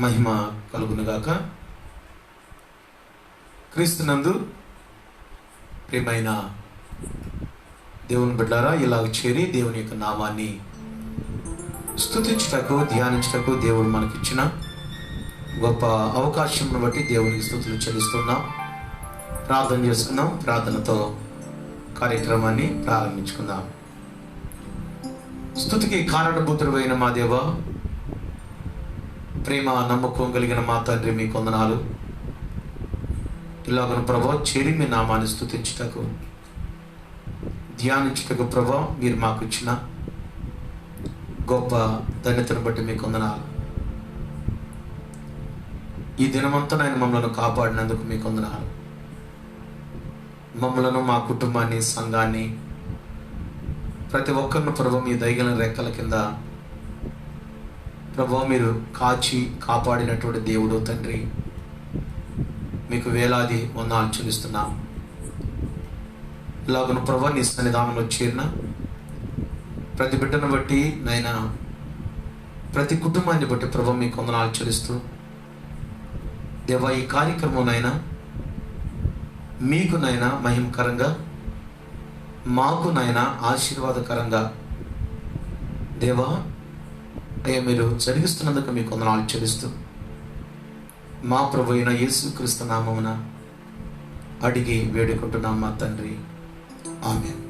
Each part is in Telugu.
మహిమ కలుగునుగాక. క్రీస్తునందు ప్రియమైన దేవుని బిడ్డలారా, ఇలాగ చేరి దేవుని యొక్క నామాన్ని స్తుతించుటకు, ధ్యానించుటకు దేవుడు మనకిచ్చిన గొప్ప అవకాశంను బట్టి దేవునికి స్తుతులు చెల్లిస్తున్నాం. ప్రార్థన చేసుకుందాం. ప్రార్థనతో కార్యక్రమాన్ని ప్రారంభించుకుందాం. స్తుతికి కారణభూతుడైన మా దేవ, ప్రేమ నమ్మకం కలిగిన మా తండ్రి, మీ కొందనాలు. ఇలాగన ప్రభా చేరి మీ నామాన్ని స్తుతించుటకు, ధ్యానించుటకు ప్రభా మీరు మాకు ఇచ్చిన గొప్ప ధన్యతను బట్టి మీ కొందనాలు. ఈ దినమంతా ఆయన మమ్మల్ని కాపాడినందుకు మీ కొందనాలు. మమ్మలను, మా కుటుంబాన్ని, సంఘాన్ని, ప్రతి ఒక్కరిని ప్రభు మీ దయగల రెక్కల కింద ప్రభు మీరు కాచి కాపాడినటువంటి దేవుడు తండ్రి, మీకు వేలాది వందనాలు చెల్లిస్తున్నాం. ఇలాగను ప్రభు నీ సన్నిధానంలో చేరిన ప్రతి బిడ్డను బట్టి నైనా, ప్రతి కుటుంబాన్ని బట్టి ప్రభు మీకు వందనాలు చెల్లిస్తూ దేవా, ఈ కార్యక్రమం నైనా మీకు నైనా మహిమకరంగా, మాకు నైనా ఆశీర్వాదకరంగా దేవా అయ్యా మీరు జరిగిస్తున్నందుకు మీకు వందనాలు చెల్లిస్తూ మా ప్రభు అయిన యేసుక్రీస్తు నామమున అడిగి వేడుకుంటున్నాం మా తండ్రి, ఆమేన్.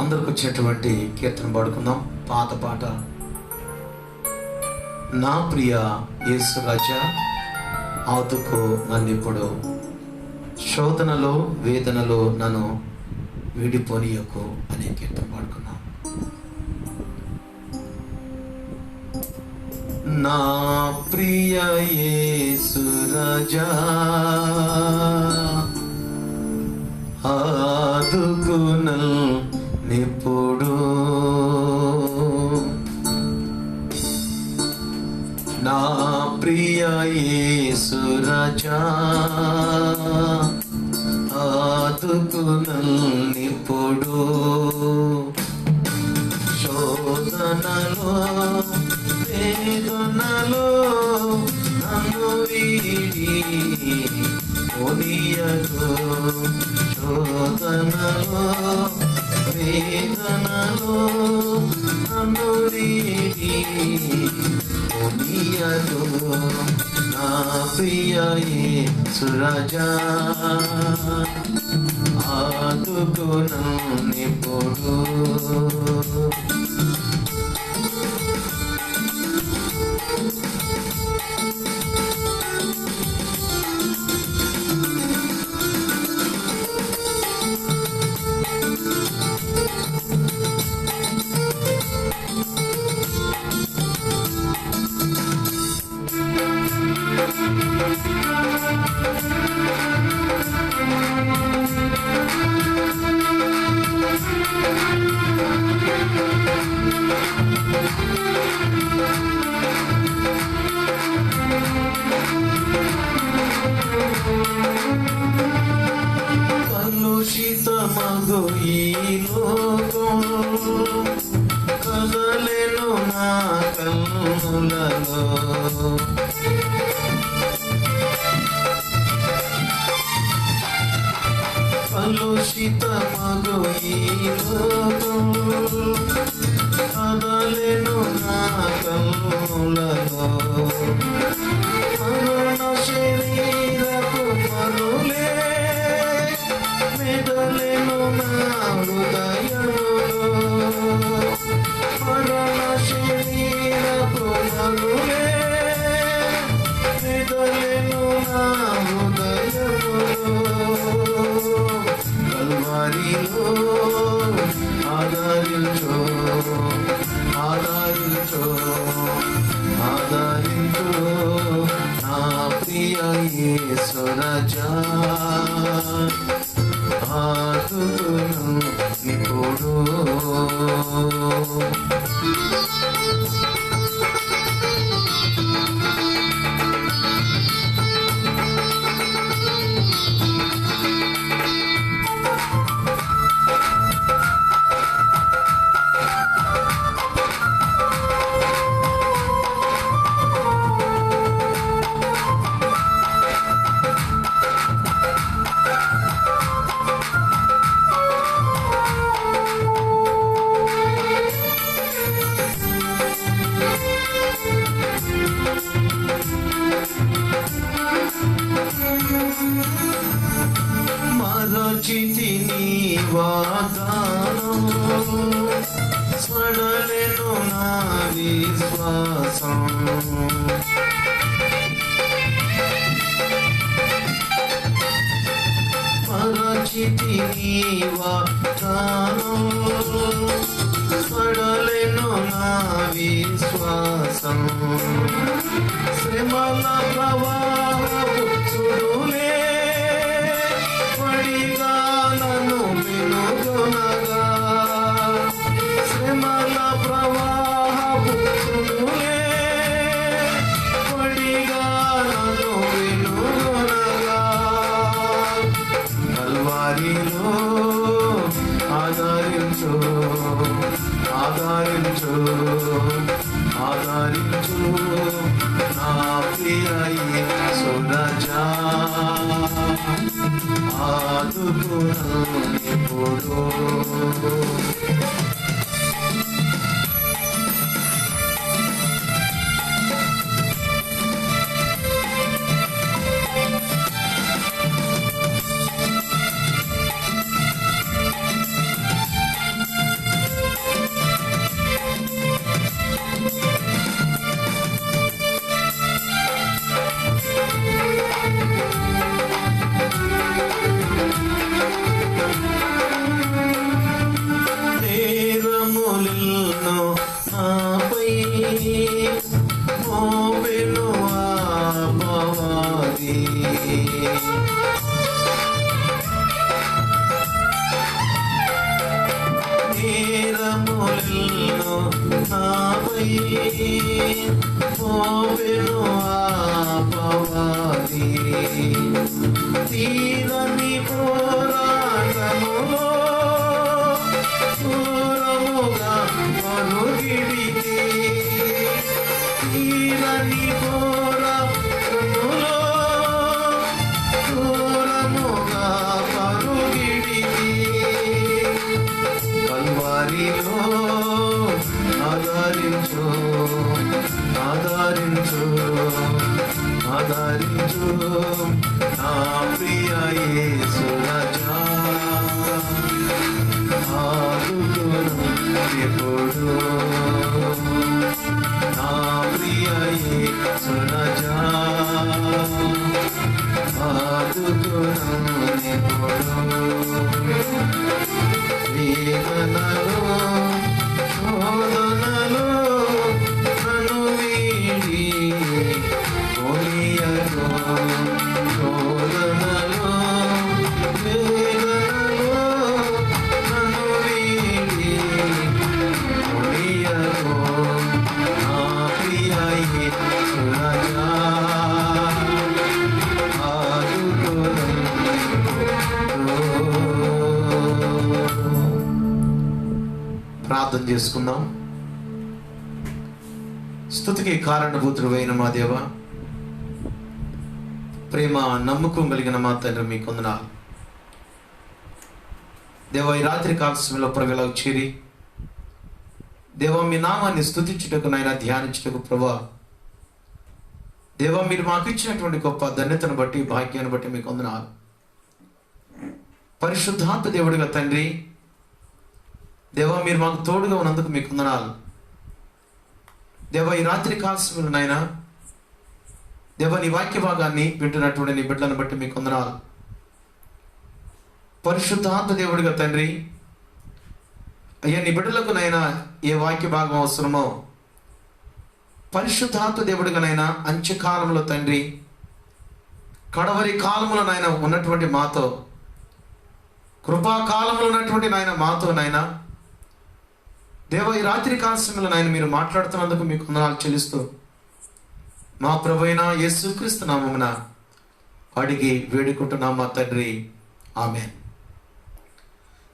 అందరికి వచ్చేటువంటి కీర్తన పాడుకుందాం. పాత పాట. నా ప్రియ యేసు రాజా ఆదుకో నన్నిప్పుడు, శోధనలో వేదనలో నన్ను విడిపోనీయకు అనే కీర్తన పాడుకున్నాం. నా ప్రియ యేసు రాజా ఆదుకో నన్నిప్పుడు, నా ప్రియ యేసు రాజా ఆదుకో నన్నిప్పుడు, శోధనలో వేదనలో నన్ను వీడి పోనీయకు, శోధనలో వేదనలో నన్ను వీడి పోనీయకు, నా ప్రియ యేసు రాజా ఆదుకో నన్నిప్పుడు. కలుషితమగు ఈ లోకం కదలెను నా కన్నులలో, కలుషితమగు ఈ లోకం కదలెను నా కన్నులలో, మరణ శరీరపు మరులే మెదలెను నా హృదయములో, మరణ శరీరపు మరులే మెదలెను నా హృదయములో, కల్వరిలో ఆదరించు ఆదరించు ఆదరించు నా ప్రియ యేసు రాజా ఆదుకో నన్నిప్పుడు. నా విశ్వాసం. మరచితిని వాగ్దానం, పడలెను నా విశ్వాసం. శ్రమల ప్రవాహపు సుడులే పడిగా నన్ను వెనుగొనగా, శ్రమల ప్రవాహపు సుడులే పడిగా నన్ను వెనుగొనగా, కల్వారిలో ఆదరించు ఆదరించు ఆదరించు నా ప్రియ యేసురాజా, ఆదుకును ఇప్పుడు. నేరములను నాపై మోపెను అపవాది, నేరములను నాపై మోపెను అపవాది, తీరని పోరాటములో దూరముగా పరుగిడితే, తీరని పోరాటములో దూరముగా పరుగిడితే, కల్వారిలో ఆదరించు ఆదరించు ఆదరించు నా ప్రియ యేసురాజా, ఆదుకును ఇప్పుడు. నా ప్రియ యేసురాజా, ఆదుకును ఇప్పుడు. వేదనలో శోధనలో నన్ను వీడి కొనియను, శోధనలో వేదనలో నన్ను వీడి కొనియను, నా ప్రియ యేసురాజా, ఆదుకును. ప్రార్థన చేసుకుందాం. స్తుతికి కారణభూతుడైన మా దేవ, ప్రేమ నమ్మకం కలిగిన మా తండ్రి, మీకు వందనాలు దేవ. ఈ రాత్రి కాల సమయంలో ప్రగలకు చేరి దేవ మీ నామాన్ని స్తుతించుటకు నాయన ధ్యానించుటకు ప్రభా దేవ, మీరు మాకు ఇచ్చినటువంటి గొప్ప ధన్యతను బట్టి భాగ్యాన్ని బట్టి మీకు వందనాలు. పరిశుద్ధాత్మ దేవుడిగా తండ్రి దేవ, మీరు మాకు తోడుగా ఉన్నందుకు మీకు వందనాలు దేవ. ఈ రాత్రి కాల సమయంలో నాయన దేవ, నీ వాక్య భాగాన్ని వింటున్నటువంటి నీ బిడ్డలను బట్టి మీకు వందనాలు. పరిశుద్ధాత్మ దేవుడిగా తండ్రి అయ్యా, నీ బిడ్డలకు నైనా ఏ వాక్య భాగం అవసరమో పరిశుద్ధాత్మ దేవుడిగా నైనా అంత్యకాలంలో తండ్రి, కడవరి కాలంలో నాయన ఉన్నటువంటి మాతో, కృపాకాలంలో ఉన్నటువంటి నాయన మాతో నాయన దేవ, ఈ రాత్రి కాల సమయంలో నాయన మీరు మాట్లాడుతున్నందుకు మీకు వందనాలు చెల్లిస్తూ మా ప్రభువైన యేసుక్రీస్తు నామమున అడిగి వేడుకుంటున్నాం మా తండ్రి, ఆమేన్.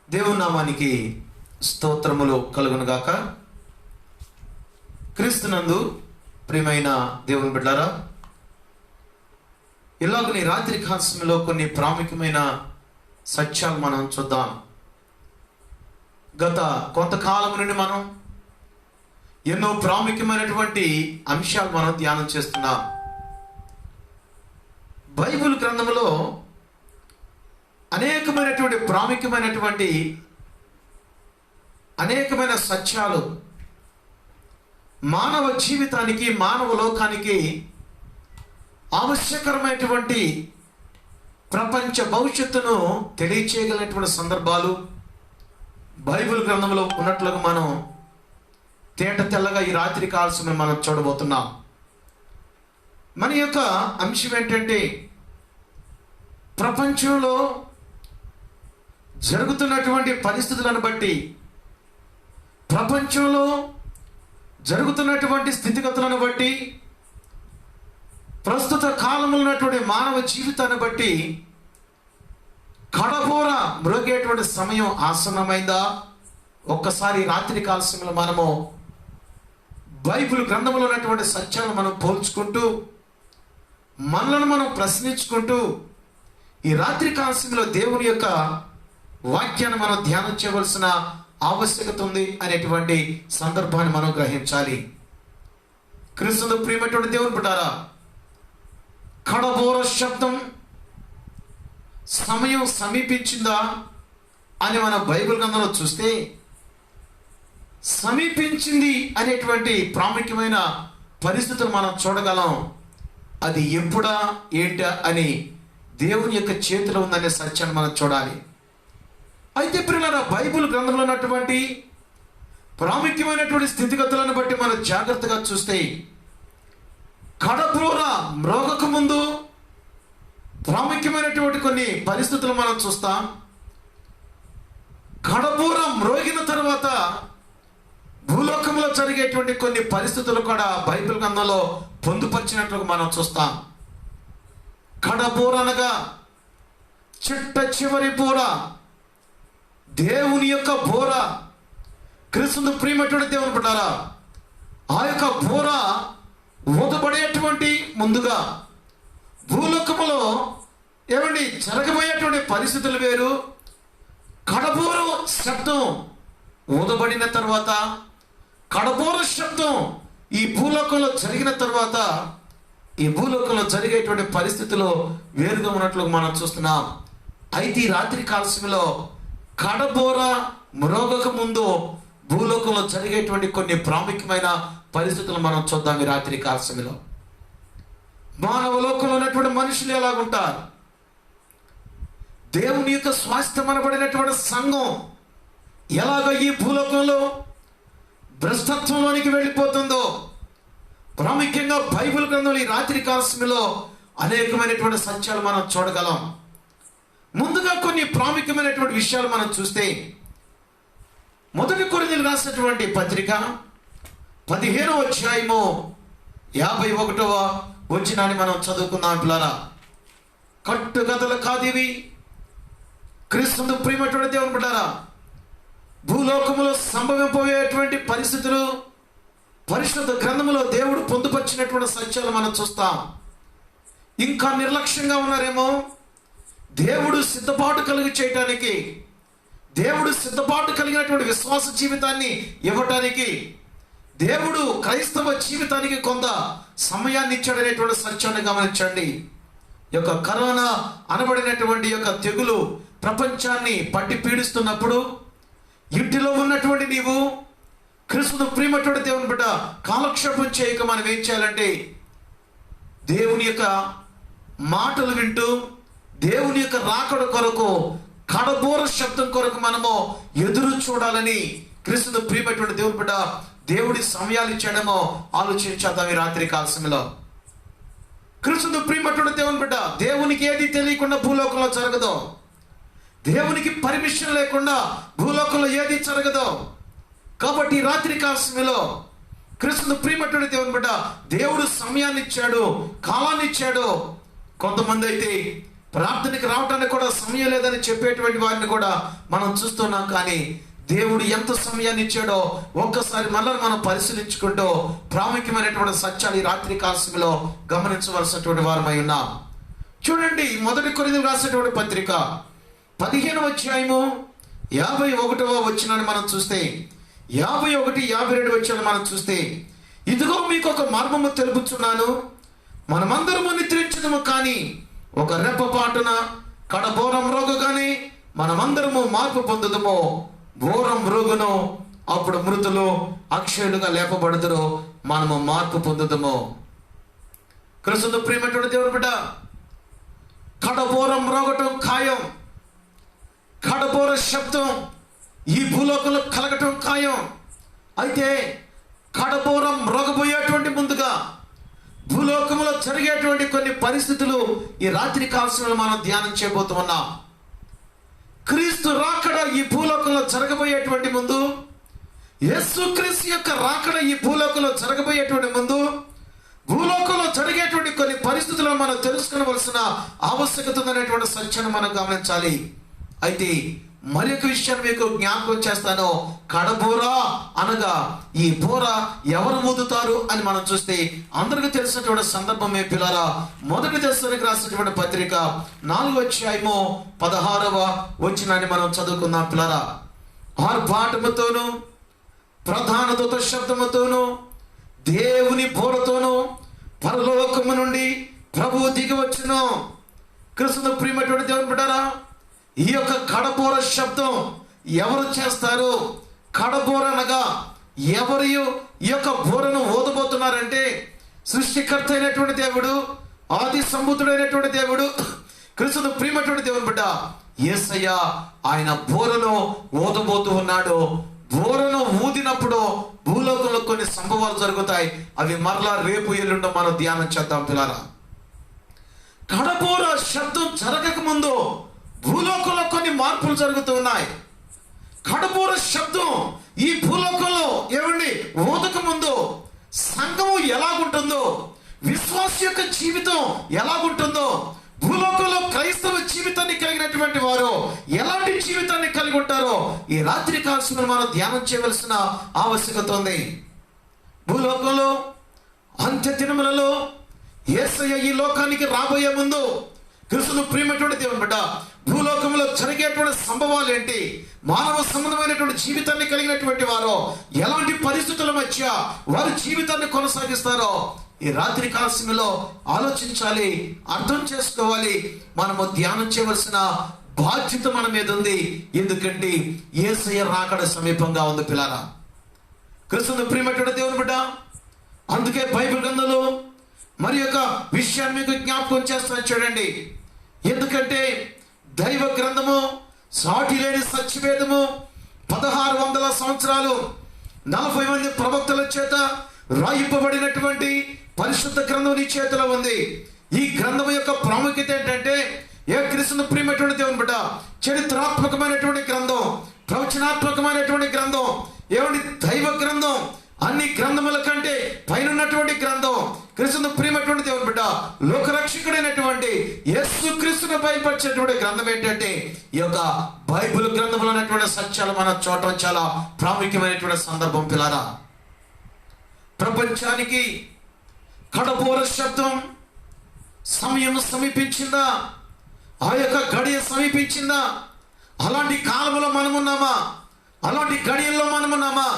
దేవుని నామానికి స్తోత్రములు కలుగునుగాక. క్రీస్తునందు ప్రియమైన దేవుని బిడ్డలారా, ఇలాగని రాత్రి కాల సమయంలో కొన్ని ప్రాముఖ్యమైన సత్యాలు మనం చూద్దాం. గత కొంతకాలం నుండి మనం ఎన్నో ప్రాముఖ్యమైనటువంటి అంశాలు మనం ధ్యానం చేస్తున్నాం. బైబిల్ గ్రంథంలో అనేకమైనటువంటి ప్రాముఖ్యమైనటువంటి అనేకమైన సత్యాలు మానవ జీవితానికి, మానవ లోకానికి ఆవశ్యకరమైనటువంటి ప్రపంచ భవిష్యత్తును తెలియచేయగలిగినటువంటి సందర్భాలు బైబిల్ గ్రంథంలో ఉన్నట్లుగా మనం తేట తెల్లగా ఈ రాత్రి కాల్సిన మనం చూడబోతున్నాం. మన యొక్క అంశం ఏంటంటే, ప్రపంచంలో జరుగుతున్నటువంటి పరిస్థితులను బట్టి, ప్రపంచంలో జరుగుతున్నటువంటి స్థితిగతులను బట్టి, ప్రస్తుత కాలంలో ఉన్నటువంటి మానవ జీవితాన్ని బట్టి కడబోర మ్రోగేటువంటి సమయం ఆసన్నమైందా? ఒక్కసారి రాత్రి కాల సమయంలో మనము బైబిల్ గ్రంథంలో ఉన్నటువంటి సత్యాలను మనం పోల్చుకుంటూ, మనలను మనం ప్రశ్నించుకుంటూ, ఈ రాత్రి కాల సమయంలో దేవుని యొక్క వాక్యాన్ని మనం ధ్యానం చేయవలసిన ఆవశ్యకత ఉంది అనేటువంటి సందర్భాన్ని మనం గ్రహించాలి. క్రీస్తునందు ప్రియమైనటువంటి దేవుని బిడ్డలారా, కడబోర శబ్దం సమయం సమీపించిందా అని మన బైబిల్ గ్రంథంలో చూస్తే, సమీపించింది అనేటువంటి ప్రాముఖ్యమైన పరిస్థితులు మనం చూడగలం. అది ఎప్పుడా ఏంటా అని దేవుని యొక్క చేతిలో ఉందనే సత్యాన్ని మనం చూడాలి. అయితే ప్రియులారా, బైబిల్ గ్రంథంలో ఉన్నటువంటి ప్రాముఖ్యమైనటువంటి స్థితిగతులను బట్టి మనం జాగ్రత్తగా చూస్తే, కడబోర మ్రోగక ముందు ప్రాముఖ్యమైనటువంటి కొన్ని పరిస్థితులు మనం చూస్తాం. కడబోర మ్రోగిన తర్వాత భూలోకంలో జరిగేటువంటి కొన్ని పరిస్థితులు కూడా బైబిల్ గ్రంథంలో పొందుపరిచినట్లుగా మనం చూస్తాం. కడబోర అనగా చిట్ట చివరి బోర, దేవుని యొక్క బోర. క్రీస్తునందు ప్రియమైనటువంటి దేవుని బిడ్డలారా, ఆ యొక్క బోర ఊదబడేటువంటి ముందుగా భూలోకములో జరగబోయేటువంటి పరిస్థితులు వేరు. కడబోర శబ్దం ఊదబడిన తర్వాత, కడబోర శబ్దం ఈ భూలోకంలో జరిగిన తర్వాత, ఈ భూలోకంలో జరిగేటువంటి పరిస్థితులు వేరుగా ఉన్నట్లు మనం చూస్తున్నాం. అయితే ఈ రాత్రి కాల సమయంలో కడబోర మ్రోగక ముందు భూలోకంలో జరిగేటువంటి కొన్ని ప్రాముఖ్యమైన పరిస్థితులు మనం చూద్దాం. ఈ రాత్రి కాల సమయంలో మానవ లోకంలో ఉన్నటువంటి మనుషులు ఎలాగుంటారు, దేవుని యొక్క స్వాస్థ్యం అనబడినటువంటి సంఘం ఎలాగ ఈ భూలోకంలో భ్రష్టత్వంలోనికి వెళ్ళిపోతుందో ప్రాముఖ్యంగా బైబిల్ గ్రంథంలో ఈ రాత్రి కాల సమయంలో అనేకమైనటువంటి సత్యాలు మనం చూడగలం. ముందుగా కొన్ని ప్రాముఖ్యమైనటువంటి విషయాలు మనం చూస్తే, మొదటి కొరింథీయులకు రాసినటువంటి పత్రిక 15వ అధ్యాయము 51వ వచనాన్ని మనం చదువుకుందాం. పిల్లరా, కట్టుకథలు కాదివి. క్రీస్తునందు ప్రియమైనటువంటి దేవుని బిడ్డలారా, భూలోకములో సంభవింపబోయేటువంటి పరిస్థితులు పరిశుద్ధ గ్రంథములో దేవుడు పొందుపరిచినటువంటి సత్యాలు మనం చూస్తాం. ఇంకా నిర్లక్ష్యంగా ఉన్నారేమో. దేవుడు సిద్ధపాటు కలిగి చేయటానికి, దేవుడు సిద్ధపాటు కలిగినటువంటి విశ్వాస జీవితాన్ని ఇవ్వటానికి, దేవుడు క్రైస్తవ జీవితానికి కొంత సమయాన్ని ఇచ్చాడనేటువంటి సత్యాన్ని గమనించండి. ఈ యొక్క కరోనా అనబడినటువంటి యొక్క తెగులు ప్రపంచాన్ని పట్టి పీడిస్తున్నప్పుడు, ఇంటిలో ఉన్నటువంటి నీవు క్రీస్తునందు ప్రియమైనటువంటి దేవుని బిడ్డ కాలక్షేపం చేయక మనం ఏం చేయాలంటే, దేవుని యొక్క మాటలు వింటూ, దేవుని యొక్క రాకడ కొరకు, కడబోర శబ్దం కొరకు మనము ఎదురు చూడాలని క్రీస్తునందు ప్రియమైనటువంటి దేవుని బిడ్డ దేవుడి సమయాలు ఇచ్చాడేమో ఆలోచించేద్దాం. ఈ రాత్రి కాల సమయంలో క్రీస్తునందు ప్రియమైనటువంటి దేవుని బిడ్డ, దేవునికి ఏది తెలియకుండా భూలోకంలో జరగదో, దేవునికి పర్మిషన్ లేకుండా భూలోకంలో ఏది జరగదో. కాబట్టి రాత్రి కాల సమయంలో క్రీస్తునందు ప్రియమైనటువంటి దేవుని బిడ్డ దేవుడు సమయాన్ని ఇచ్చాడు, కాలాన్ని ఇచ్చాడు. కొంతమంది అయితే ప్రార్థనకి రావడానికి కూడా సమయం లేదని చెప్పేటువంటి వారిని కూడా మనం చూస్తున్నాం. కానీ దేవుడు ఎంత సమయాన్ని ఇచ్చాడో ఒక్కసారి మనల్ని మనం పరిశీలించుకుంటూ ప్రాముఖ్యమైనటువంటి సత్యాలు ఈ రాత్రి కాల సమయంలో గమనించవలసినటువంటి వారమై ఉన్నాం. చూడండి, మొదటి కొరింథీయులకు రాసినటువంటి పత్రిక 15వ అధ్యాయము 51వ వచనాన్ని మనం చూస్తే, 51, 52 వచనాలు మనం చూస్తే, ఇదిగో మీకు ఒక మర్మము తెలుపుచున్నాను, మనమందరము నిద్రించుదుము, కానీ ఒక రెప్పపాటున కడబోర మ్రోగగానే మనమందరము మార్పు పొందుదుము. బోర మ్రోగును, అప్పుడు మృతులు అక్షయులుగా లేపబడుదురు, మనము మార్పు పొందుదము. క్రీస్తు ప్రియమైనటువంటి దేవుని బిడ్డ, కడబోరం మ్రోగటం ఖాయం. కడబోర శబ్దం ఈ భూలోకంలో కలగటం ఖాయం. అయితే కడబోరం మ్రోగబోయేటువంటి ముందుగా భూలోకంలో జరిగేటువంటి కొన్ని పరిస్థితులు ఈ రాత్రి కాల్సిన మనం ధ్యానం చేయబోతున్నాం. క్రీస్తు రాకడ ఈ భూలోకంలో జరగబోయేటువంటి ముందు, యేసుక్రీస్తు యొక్క రాకడ ఈ భూలోకంలో జరగబోయేటువంటి ముందు, భూలోకంలో జరిగేటువంటి కొన్ని పరిస్థితులను మనం తెలుసుకోవలసిన ఆవశ్యకత ఉందనేటువంటి సత్యాన్ని మనం గమనించాలి. అయితే మరి ఒక విషయాన్ని మీకు జ్ఞాపకం చేస్తాను. కడబోర అనగా ఈ బోర ఎవరు ఊదుతారు అని మనం చూస్తే అందరికీ తెలిసినటువంటి సందర్భమే పిల్లరా. మొదటి దశలోనికి రాసినటువంటి పత్రిక 4వ అధ్యాయము 16వ వచనాన్ని మనం చదువుకుందాం పిల్లరా. ఆర్భాటముతోను ప్రధాన దూత శబ్దముతోను దేవుని బోరతోను పరలోకము నుండి ప్రభువు దిగి వచ్చును. క్రీస్తు ప్రియమైనటువంటి దేవుని బిడ్డలారా, ఈ యొక్క కడబోర శబ్దం ఎవరు చేస్తారు? కడబోర అనగా ఎవరు ఈ యొక్క బోరను ఊదబోతున్నారంటే సృష్టికర్త అయినటువంటి దేవుడు, ఆది సంభూతుడైనటువంటి దేవుడు, క్రీస్తు ప్రియమైనటువంటి దేవుని బిడ్డ యేసయ్య ఆయన బోరను ఊదబోతూ ఉన్నాడు. బోరను ఊదినప్పుడు భూలోకంలో కొన్ని సంభవాలు జరుగుతాయి. అవి మరలా రేపు ఎల్లుండో మనం ధ్యానం చేద్దాం పిల్లరా. కడబోర శబ్దం జరగక ముందు భూలోకంలో కొన్ని మార్పులు జరుగుతూ ఉన్నాయి. కడబోర శబ్దం ఈ భూలోకంలో ఏమండి ఊదక ముందు సంఘము ఎలాగుంటుందో, విశ్వాస యొక్క జీవితం ఎలాగుంటుందో, భూలోకంలో క్రైస్తవ జీవితాన్ని కలిగినటువంటి వారు ఎలాంటి జీవితాన్ని కలిగి ఉంటారో ఈ రాత్రి కాల్సిన మనం ధ్యానం చేయవలసిన ఆవశ్యకత ఉంది. భూలోకంలో అంత్య దినములలో యేసయ్య ఈ లోకానికి రాబోయే ముందు క్రీస్తు ప్రియమైనటువంటి దేవుని బిడ్డ భూలోకంలో జరిగేటువంటి సంభవాలు ఏంటి, మానవ సంబంధమైనటువంటి జీవితాన్ని కలిగినటువంటి వారు ఎలాంటి పరిస్థితుల మధ్య వారి జీవితాన్ని కొనసాగిస్తారో ఈ రాత్రి కాలశంలో ఆలోచించాలి, అర్థం చేసుకోవాలి. మనము ధ్యానం చేయవలసిన బాధ్యత మన మీద ఉంది. ఎందుకంటే యేసయ్య రాకడ సమీపంగా ఉంది పిల్లరా. క్రీస్తు ప్రియమైనటువంటి దేవుని బిడ్డ, అందుకే బైబిల్ గ్రంథంలో మరి యొక్క విషయాన్ని మీకు జ్ఞాపకం చేస్తాను చూడండి. ఎందుకంటే దైవ గ్రంథము సాటి లేని సత్యవేదము 1600 సంవత్సరాలు 40 మంది ప్రవక్తల చేత రాయింపబడినటువంటి పరిశుద్ధ గ్రంథం నీ చేతిలో ఉంది. ఈ గ్రంథం యొక్క ప్రాముఖ్యత ఏంటంటే ఏ క్రీస్తును ప్రియమైనటువంటి దేవుని బిడ్డ చరిత్రాత్మకమైనటువంటి గ్రంథం, ప్రవచనాత్మకమైనటువంటి గ్రంథం, ఏమండి దైవ గ్రంథం, అన్ని గ్రంథముల కంటే పైన ఉన్నటువంటి గ్రంథం. క్రీస్తును ప్రియమైనటువంటి దేవుని బిడ్డ లోకరక్షకుడైనటువంటి యేసు క్రీస్తును బయలుపరిచేటువంటి గ్రంథం ఏంటంటే ఈ యొక్క బైబిల్ గ్రంథంలో ఉన్నటువంటి సత్యాలు మనం చూడటం చాలా ప్రాముఖ్యమైనటువంటి సందర్భం పిల్లరా. ప్రపంచానికి కడబోర శబ్దం సమయం సమీపించిందా, ఆ యొక్క గడియ సమీపించిందా, అలాంటి కాలంలో మనమున్నామా, అలాంటి గడియల్లో మనమున్నామా,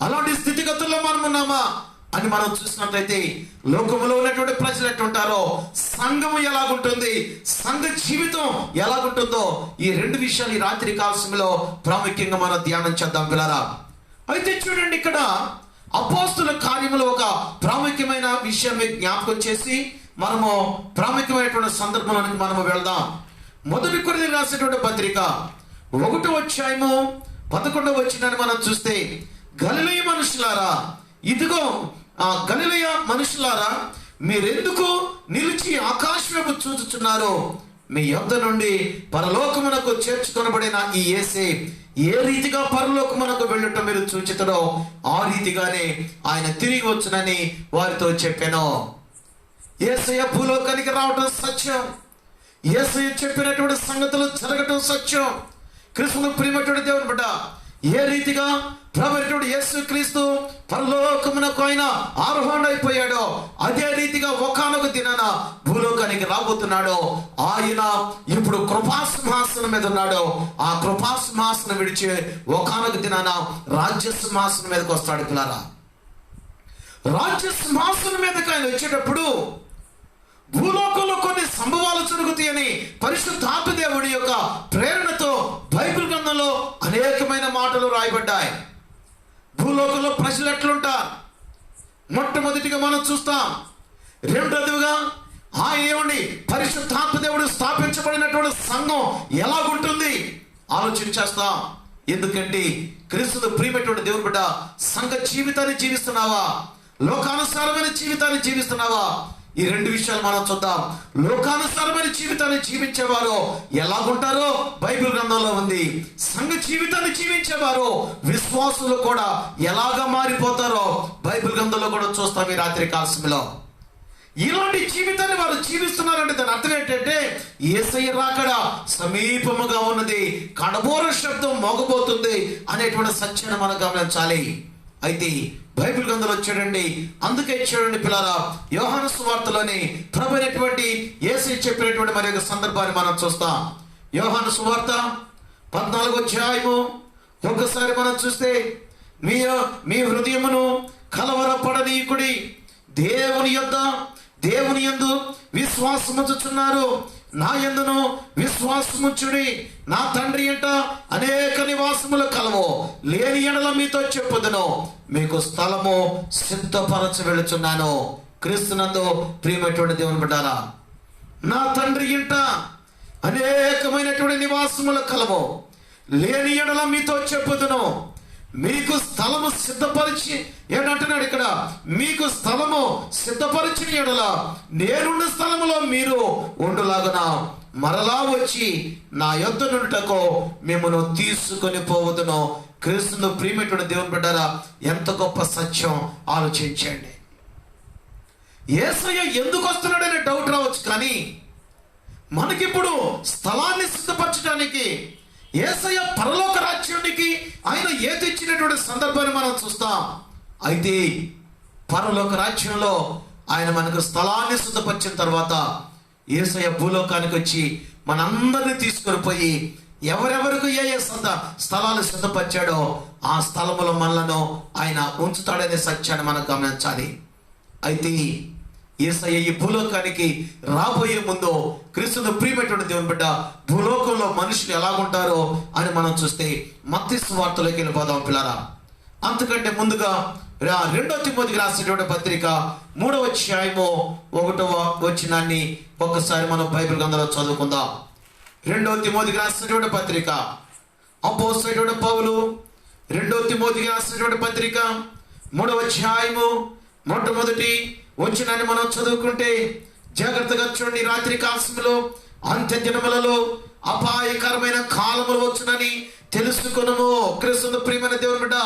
అలాంటి స్థితిగతుల్లో మనమున్నామా అని మనం చూసినట్లయితే లోకంలో ఉన్నటువంటి ప్రజలు ఎట్లుంటారో, సంఘము ఎలాగుంటుంది, సంఘ జీవితం ఎలాగుంటుందో ఈ రెండు విషయాలు ఈ రాత్రి కాలశంలో ప్రాముఖ్యంగా మనం ధ్యానం చేద్దాం పిల్లరా. అయితే చూడండి, ఇక్కడ అపోస్తుల కార్యములో ఒక ప్రాముఖ్యమైన విషయాన్ని జ్ఞాపకం చేసి మనము ప్రాముఖ్యమైనటువంటి సందర్భంలోనికి మనము వెళ్దాం. మొదటి కొరింథీయులకు రాసినటువంటి పత్రిక 1వ అధ్యాయము 11వ వచనాన్ని మనం చూస్తే, గలిలయ మనుషులారా, ఇదిగో ఆ గలిలయ మనుషులారా, మీరెందుకు నిలిచి ఆకాశము చూచుచున్నారు? మీ యొద్ద నుండి పరలోకమునకు చేర్చుకొనబడిన ఈ యేసే ఏ రీతిగా పరలోకమునకు వెళ్ళటం మీరు చూచితడో ఆ రీతిగానే ఆయన తిరిగి వచ్చునని వారితో చెప్పాను. యేసయ్య భూలోకానికి రావటం సత్యం, యేసయ్య చెప్పినటువంటి సంగతులు జరగటం సత్యం. క్రీస్తును ప్రియమైనటువంటి దేవుని బిడ్డ ఏ రీతిగా ప్రభువైనటువంటి యేసుక్రీస్తు పరలోకమునకు ఆయన ఆరోహణ అయిపోయాడో అదే రీతిగా ఒకానొక దినాన భూలోకానికి రాబోతున్నాడో ఆయన ఇప్పుడు కృపాసింహాసనం మీద ఉన్నాడో ఆ కృపాసింహాసనం విడిచి ఒకానొక దినాన రాజ్య సింహాసనం మీదకి వస్తాడు పిల్లరా. రాజ్య సింహాసనం మీదకి ఆయన వచ్చేటప్పుడు భూలోకంలో కొన్ని సంభవాలు జరుగుతాయని పరిశుద్ధాత్మ దేవుడి యొక్క ప్రేరణతో బైబిల్ గ్రంథంలో అనేకమైన మాటలు రాయబడ్డాయి. భూలోకంలో ప్రజలు ఎట్లుంటారు? మొట్టమొదటిగా మనం చూస్తాం. రెండోదిగా ఆయన ఏమండి పరిశుద్ధాత్మ దేవుడు స్థాపించబడినటువంటి సంఘం ఎలాగుంటుంది ఆలోచించేస్తాం. ఎందుకంటే క్రీస్తుతో ప్రియమైనటువంటి దేవుని బిడ్డ, సంఘ జీవితాన్ని జీవిస్తున్నావా? లోకానుసారమైన జీవితాన్ని జీవిస్తున్నావా? ఈ రెండు విషయాలు మనం చూద్దాం. లోకానుసారమైన జీవితాన్ని జీవించేవారు ఎలాగుంటారో బైబిల్ గ్రంథంలో ఉంది. సంఘ జీవితాన్ని జీవించేవారు విశ్వాసులు కూడా ఎలాగా మారిపోతారో బైబిల్ గ్రంథంలో కూడా చూస్తాం. ఈ రాత్రి కాల సమయంలో ఇలాంటి జీవితాన్ని వారు జీవిస్తున్నారంటే దాని అర్థం ఏంటంటే యేసయ్య రాకడ సమీపముగా ఉన్నది, కడబోర శబ్దం మోగబోతుంది అనేటువంటి సత్యాన్ని మనం గమనించాలి. అయితే బైబిల్ గ్రంథంలో చూడండి, అందుకే చూడండి పిల్లరా, యోహాను సువార్తలోని ప్రభు అయినటువంటి యేసయ్య చెప్పినటువంటి మరి ఒక సందర్భాన్ని మనం చూస్తాం. యోహాను సువార్త 14వ అధ్యాయము ఒక్కసారి మనం చూస్తే, మీ హృదయమును కలవరపడనీయుడి, దేవుని యందు విశ్వాసముంచుచున్నారు, నా యందును విశ్వాసముంచుడి. నా తండ్రి అంట అనేక నివాసములు కలవు, లేని ఎడల మీతో చెప్పుదును, మీకు స్థలము సిద్ధపరచ వెళుచున్నాను. క్రీస్తునందు ప్రియమైనటువంటి దేవుని బిడ్డారా, నా తండ్రి ఇంట అనేకమైనటువంటి నివాసములు కలవు, లేని ఎడల మీతో చెప్పుదును, మీకు స్థలము సిద్ధపరిచి ఏంటంటున్నాడు ఇక్కడ, మీకు స్థలము సిద్ధపరిచిన ఎడల నేనున్న స్థలములో మీరు ఉండులాగున మరలా వచ్చి నా యొద్ద నుండుటకు మిమ్మల్ని తీసుకొని పోవదును. క్రీస్తును ప్రియమైనటువంటి దేవుని బిడ్డారా, ఎంత గొప్ప సత్యం ఆలోచించండి. యేసయ్య ఎందుకు వస్తున్నాడనే డౌట్ రావచ్చు, కానీ మనకిప్పుడు స్థలాన్ని సిద్ధపరచడానికి యేసయ్య పరలోక రాజ్యానికి ఆయన ఏది ఇచ్చినటువంటి సందర్భాన్ని మనం చూస్తాం. అయితే పరలోక రాజ్యంలో ఆయన మనకు స్థలాన్ని సిద్ధపరిచిన తర్వాత యేసయ్య భూలోకానికి వచ్చి మనందరినీ తీసుకొని పోయి ఎవరెవరికి ఏ స్థలాలు సిద్ధపరిచాడో ఆ స్థలములో మనలను ఆయన ఉంచుతాడనే సత్యాన్ని మనం గమనించాలి. అయితే యేసయ్య ఈ భూలోకానికి రాబోయే ముందు క్రీస్తును ప్రియమైనటువంటి దేవుని బిడ్డ, భూలోకంలో మనుషులు ఎలాగుంటారో అని మనం చూస్తే మత్తయి సువార్తలోకి వెళ్ళిపోదాం పిల్లరా. అంతకంటే ముందుగా 2వ తిమోతికి రాసినటువంటి పత్రిక 3వ అధ్యాయము 1వ వచనాన్ని ఒక్కసారి మనం బైబిల్ గ్రంథంలో చదువుకుందాం. 2వ తిమోతికి రాసినటువంటి పత్రిక అపోస్తలుడైన పౌలు 2వ తిమోతికి రాసినటువంటి పత్రిక 3వ అధ్యాయము మొట్టమొదటి వచనాన్ని మనం చదువుకుంటే జాగ్రత్తగా చూడండి. రాత్రి కాలములో అంత్య దినములలో అపాయకరమైన కాలములు వచ్చునని తెలుసుకొనుము. క్రీస్తును ప్రియమైన దేవుని బిడ్డ,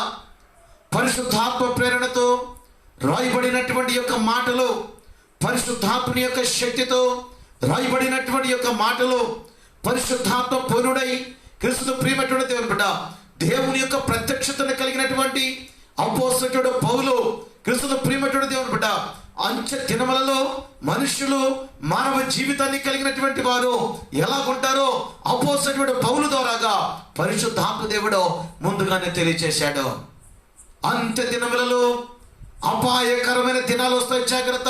పరిశుద్ధాత్మ ప్రేరణతో రాయబడినటువంటి యొక్క మాటలు, పరిశుద్ధాత్మని యొక్క శక్తితో రాయబడినటువంటి యొక్క మాటలు, పరిశుద్ధాత్మ పూర్ణుడై క్రీస్తును ప్రియమైనటువంటి దేవుని బిడ్డ, దేవుని యొక్క ప్రత్యక్షతను కలిగినటువంటి అపోస్తలుడు పౌలు క్రీస్తును ప్రియమైనటువంటి దేవుని బిడ్డ, అంత్య దినములలో మనుషులు మానవ జీవితాన్ని కలిగినటువంటి వారు ఎలాగుంటారో అపోస్తలుడు పౌలు ద్వారాగా పరిశుద్ధాత్మ దేవుడు ముందుగానే తెలియచేశాడు. అంత్య దినములలో అపాయకరమైన దినాలు వస్తాయి, జాగ్రత్త.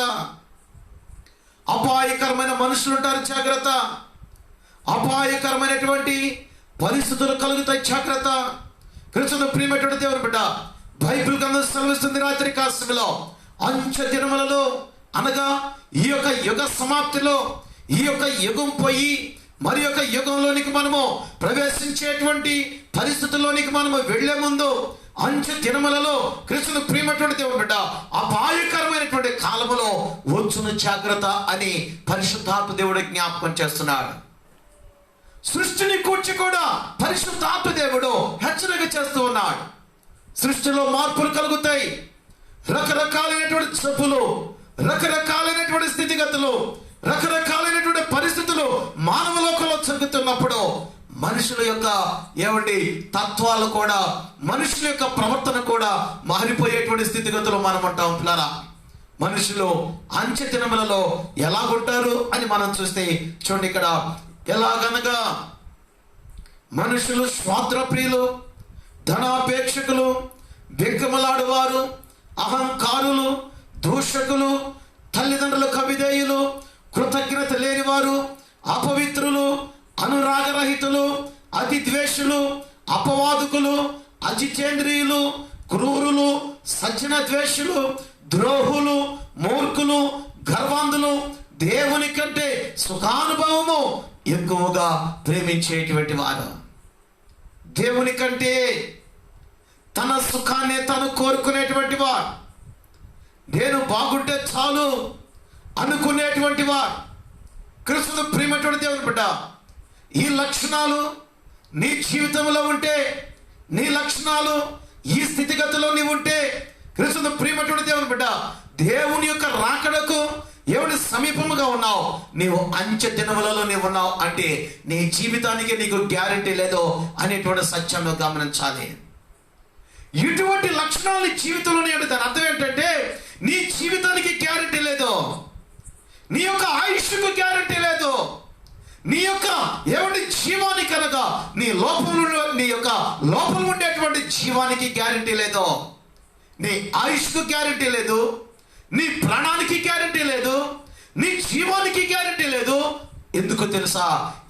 అపాయకరమైన మనుషులు ఉంటారు, జాగ్రత్త. అపాయకరమైనటువంటి పరిస్థితులు కలుగుతాయి, జాగ్రత్త. క్రీస్తును ప్రియమైనటువంటి దేవుని బిడ్డ, బైబిల్ గ్రంథం సెలవిస్తుంది రాత్రి కాలములో అంత్య దినములలో అనగా ఈ యొక్క యుగ సమాప్తిలో ఈ యొక్క యుగం పోయి మరి యొక్క యుగంలోనికి మనము ప్రవేశించేటువంటి పరిస్థితుల్లోనికి మనము వెళ్లే ముందు అంత్య దినములలో క్రీస్తును ప్రియమైనటువంటి దేవుని బిడ్డ, అపాయకరమైనటువంటి కాలములో వచ్చును, జాగ్రత్త అని పరిశుద్ధాత్మ దేవుడు జ్ఞాపకం చేస్తున్నాడు. సృష్టిని కూర్చి కూడా పరిశుద్ధాత్మ దేవుడు హెచ్చరిక చేస్తూ ఉన్నాడు. సృష్టిలో మార్పులు కలుగుతాయి, రకరకాలైనటువంటి చెప్పులు, రకరకాలైనటువంటి స్థితిగతులు, రకరకాలైనటువంటి పరిస్థితులు మానవ లోకంలో జరుగుతున్నప్పుడు మనుషుల యొక్క తత్వాలు కూడా, మనుషుల యొక్క ప్రవర్తన కూడా మారిపోయేటువంటి స్థితిగతులు మనం ఉంటాం పిల్లరా. మనుషులు అంత్య దినములలో ఎలాగుంటారు అని మనం చూస్తే చూడండి, ఇక్కడ ఎలాగనగా మనుషులు స్వాతంత్రప్రియులు, ధనాపేక్షకులు, బిగ్గమలాడువారు, అహంకారులు, దూషకులు, తల్లిదండ్రులకు అవిధేయులు, కృతజ్ఞత లేనివారు, అపవిత్రులు, అనురాగరహితులు, అతి ద్వేషులు, అపవాదుకులు, అజితేంద్రియులు, క్రూరులు, సజ్జన ద్వేషులు, ద్రోహులు, మూర్ఖులు, గర్వాంధులు దేవుని కంటే సుఖానుభవము ఎక్కువగా ప్రేమించేటువంటి వారు. దేవుని కంటే తన సుఖాన్ని తను కోరుకునేటువంటి వారు, నేను బాగుంటే చాలు అనుకునేటువంటి వారు. క్రీస్తు ప్రియమైనటువంటి దేవుని బిడ్డ, ఈ లక్షణాలు నీ జీవితంలో ఉంటే, నీ లక్షణాలు ఈ స్థితిగతిలో నీవు ఉంటే, క్రీస్తు ప్రియమైనటువంటి దేవుని బిడ్డ, దేవుని యొక్క రాకడకు ఎవరి సమీపముగా ఉన్నావు, నీవు అంచె దినములలో నీవు ఉన్నావు అంటే నీ జీవితానికి నీకు గ్యారంటీ లేదు అనేటువంటి సత్యాన్ని గమనించాలి. ఇటువంటి లక్షణాలు జీవితంలో దాని అర్థం ఏంటంటే నీ జీవితానికి గ్యారంటీ లేదు, నీ యొక్క ఆయుష్కు గ్యారంటీ లేదు, నీ యొక్క ఎవరి జీవానికి అనగా నీ యొక్క లోపల ఉండేటువంటి జీవానికి గ్యారంటీ లేదు, నీ ఆయుష్కు గ్యారంటీ లేదు, నీ ప్రాణానికి గ్యారంటీ లేదు, నీ జీవానికి గ్యారంటీ లేదు. ఎందుకు తెలుసా?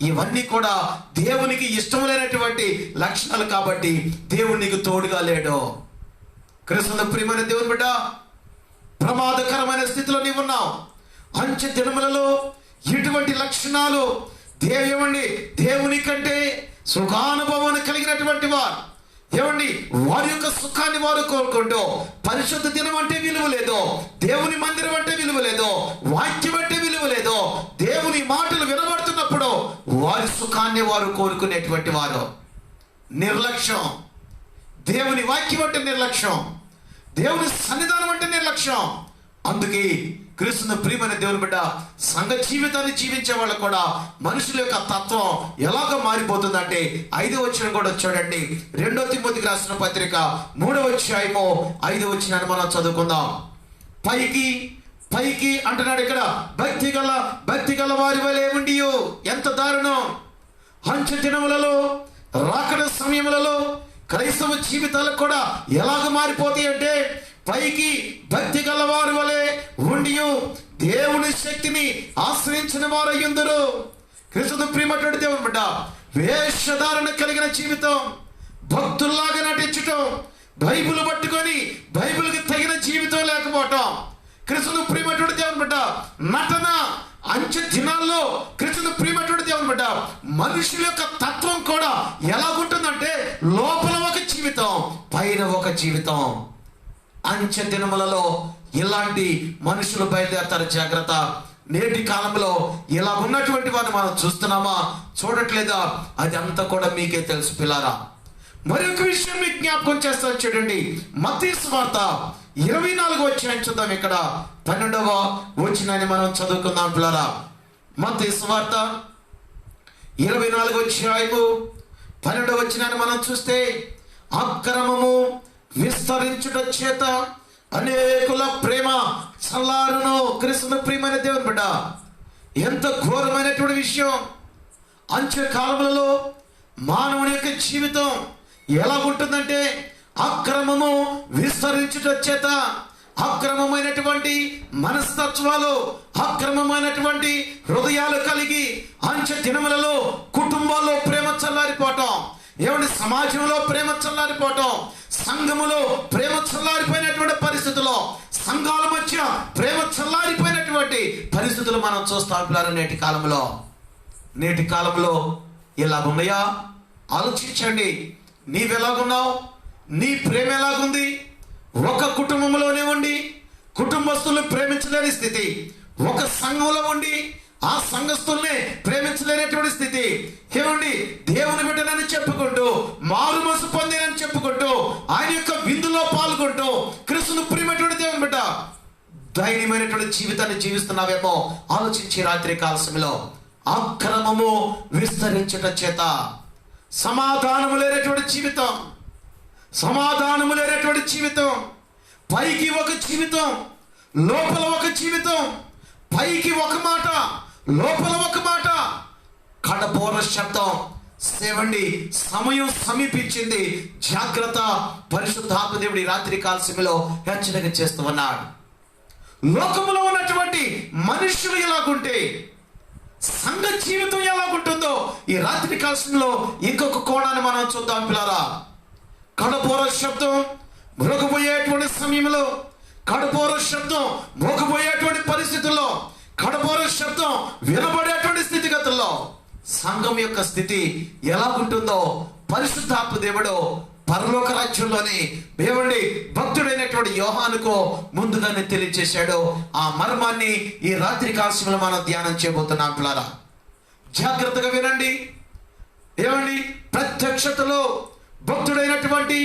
ఇవన్నీ కూడా దేవునికి ఇష్టం లేనటువంటి లక్షణాలు కాబట్టి దేవుడు నీకు తోడుగా లేడు. క్రీస్తు ప్రియమైన దేవుని బిడ్డ, ప్రమాదకరమైన స్థితిలో నీవు ఉన్నావు. అంచె దినములలో ఇటువంటి లక్షణాలు దేవుని కంటే సుఖానుభవాన్ని కలిగినటువంటి వారు వారి యొక్క సుఖాన్ని వారు కోరుకుంటూ, పరిశుద్ధ దినం అంటే విలువ లేదు, దేవుని మందిరం అంటే విలువ లేదు, వాక్యం అంటే విలువ లేదు, దేవుని మాటలు వినబడుతున్నప్పుడు వారి సుఖాన్ని వారు కోరుకునేటువంటి వారు. నిర్లక్ష్యం. దేవుని వాక్యం అంటే నిర్లక్ష్యం, దేవుని సన్నిధానం అంటే నిర్లక్ష్యం. అందుకే క్రీస్తు ప్రియమైన దేవుని బిడ్డ, సంఘ జీవితాన్ని జీవించే వాళ్ళు కూడా మనుషుల యొక్క తత్వం ఎలాగ మారిపోతుందంటే 5వ వచనం కూడా చూడండి. 2 తిమోతికి రాసిన పత్రిక 3వ అధ్యాయము 5వ వచనాన్ని మనం చదువుకుందాం. పైకి అంటున్నాడు ఇక్కడ, భక్తి గల వారి వలె ఉండి. ఎంత దారుణం! అంచె దినములలో, రాకడ సమయములలో క్రైస్తవ జీవితాలు కూడా ఎలాగ మారిపోతాయి అంటే, పైకి భక్తి గలవారి వలె ఉండి దేవుని శక్తిని ఆశ్రయించిన వారయ్యుందరు. క్రీస్తు ప్రియమైనటువంటి దేవుని బిడ్డ, వేషధారణ కలిగిన జీవితం, భక్తుల్లాగా నటించటం, బైబిల్ పట్టుకొని బైబిల్కి తగిన జీవితం లేకపోవటం. క్రీస్తు ప్రియమైనటువంటి దేవుని బిడ్డ, నటన. అంచె దినాల్లో క్రీస్తు ప్రియమైనటువంటి దేవుని బిడ్డ, మనుషుల యొక్క తత్వం కూడా ఎలాగుంటుందంటే లోపల ఒక జీవితం, పైన ఒక జీవితం. అంచె దినములలో ఇలాంటి మనుషులు బయలుదేరతారు. జాగ్రత్త. నేటి కాలంలో ఇలా ఉన్నటువంటి వారిని మనం చూస్తున్నామా, చూడట్లేదా? అది అంతా కూడా మీకే తెలుసు పిల్లారా. మరొక విషయం మీకు జ్ఞాపకం చేస్తాను చూడండి. మత్తయి సువార్త 24వ వచనం చూద్దాం. ఇక్కడ 12వ వచనాన్ని మనం చదువుకుందాం పిల్లారా. మత్తయి సువార్త 24వ అధ్యాయము 12వ వచనాన్ని మనం చూస్తే, అక్రమము విస్తరించుట చేత అనేకుల ప్రేమ చల్లారును. క్రీస్తు ప్రియమైన దేవుని బిడ్డ, ఎంత ఘోరమైనటువంటి విషయం! అంచె కాలములలో మానవుని యొక్క జీవితం ఎలా ఉంటుందంటే, అక్రమము విస్తరించుట చేత అక్రమమైనటువంటి మనస్తత్వాలు, అక్రమమైనటువంటి హృదయాలు కలిగి అంచె దినములలో కుటుంబాల్లో ప్రేమ చల్లారిపోవటం, సమాజంలో ప్రేమ చల్లారిపోవటం, సంఘములో ప్రేమ చల్లారిపోయినటువంటి పరిస్థితుల్లో, సంఘాల మధ్య ప్రేమ చల్లారిపోయినటువంటి పరిస్థితులు మనం చూస్తాం పిల్లలు. నేటి కాలంలో ఇలా ఉన్నాయా? ఆలోచించండి. నీవెలాగున్నావు? నీ ప్రేమ ఎలాగుంది? ఒక కుటుంబంలోనే ఉండి కుటుంబస్తుల్ని ప్రేమించలేని స్థితి, ఒక సంఘంలో ఉండి ఆ సంఘస్థుల్ని ప్రేమించలేనటువంటి స్థితి. దేవుని బిడ్డనని చెప్పుకుంటూ, మారు మనసు పొందినని చెప్పుకుంటూ, ఆయన యొక్క విందులో పాల్గొంటూ, క్రీస్తును ప్రియమైనటువంటి దేవుని బిడ్డ దైన్యమైనటువంటి జీవితాన్ని జీవిస్తున్నావేమో ఆలోచించి రాత్రి కాల సమయంలో. అక్రమము విస్తరించుట చేత సమాధానము లేనటువంటి జీవితం, సమాధానము లేనటువంటి జీవితం. పైకి ఒక జీవితం, లోపల ఒక జీవితం. పైకి ఒక మాట, లోపల ఒక మాట. కడబోర శబ్దం. సమయం సమీపించింది. జాగ్రత్త. పరిశుద్ధాత్మ దేవుడి రాత్రి కాల సమయంలో హెచ్చరిక చేస్తూ ఉన్నాడు. లోకంలో ఉన్నటువంటి మనుషులు ఎలాగుంటే సంఘ జీవితం ఎలాగుంటుందో ఈ రాత్రి కాల సమయంలో ఇంకొక కోణాన్ని మనం చూద్దాం పిల్లరా. కడబోర శబ్దం మ్రోగబోయేటువంటి సమయంలో కడపోర శబ్దం మోగబోయేటువంటి పరిస్థితుల్లో, కడపోర శబ్దం వినబడేటువంటి స్థితిగతుల్లో సంఘం యొక్క స్థితి ఎలా ఉంటుందో పరిశుద్ధాత్మ దేవుడు పరలోక రాజ్యంలోని దేవుడి భక్తుడైనటువంటి యోహానుకు ముందుగానే తెలియజేశాడు. ఆ మర్మాన్ని ఈ రాత్రి కాలంలో మనం ధ్యానం చేయబోతున్నాం. పిల్లరా, జాగ్రత్తగా వినండి. ఏమండి, ప్రత్యక్షతలో భక్తుడైనటువంటి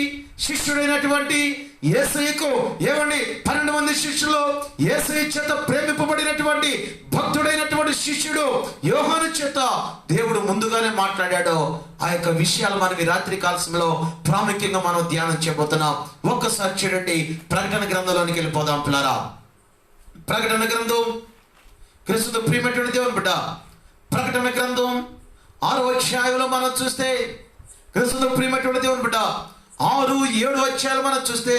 శిష్యుడైనటువంటి యేసయ్యకు, ఏమండి 12 మంది శిష్యులు, యేసయ్య చేత ప్రేమింపబడినటువంటి భక్తుడైనటువంటి శిష్యుడు యోహాను చేత దేవుడు ముందుగానే మాట్లాడాడు. ఆ యొక్క విషయాలు మనం ఈ రాత్రి కాలంలో ప్రాముఖ్యంగా మనం ధ్యానం చేయబోతున్నాం. ఒక్కసారి చూడండి, ప్రకటన గ్రంథంలోనికి వెళ్ళిపోదాం. పిల్లరా, ప్రకటన గ్రంథం, క్రీస్తు ప్రియమైనటువంటి దేవుని బిడ్డ, ప్రకటన గ్రంథం 6వ అధ్యాయంలో మనం చూస్తే, క్రీస్తు ప్రియమైనటువంటి దేవుని బిడ్డ 6, 7 అధ్యాయాలు మనం చూస్తే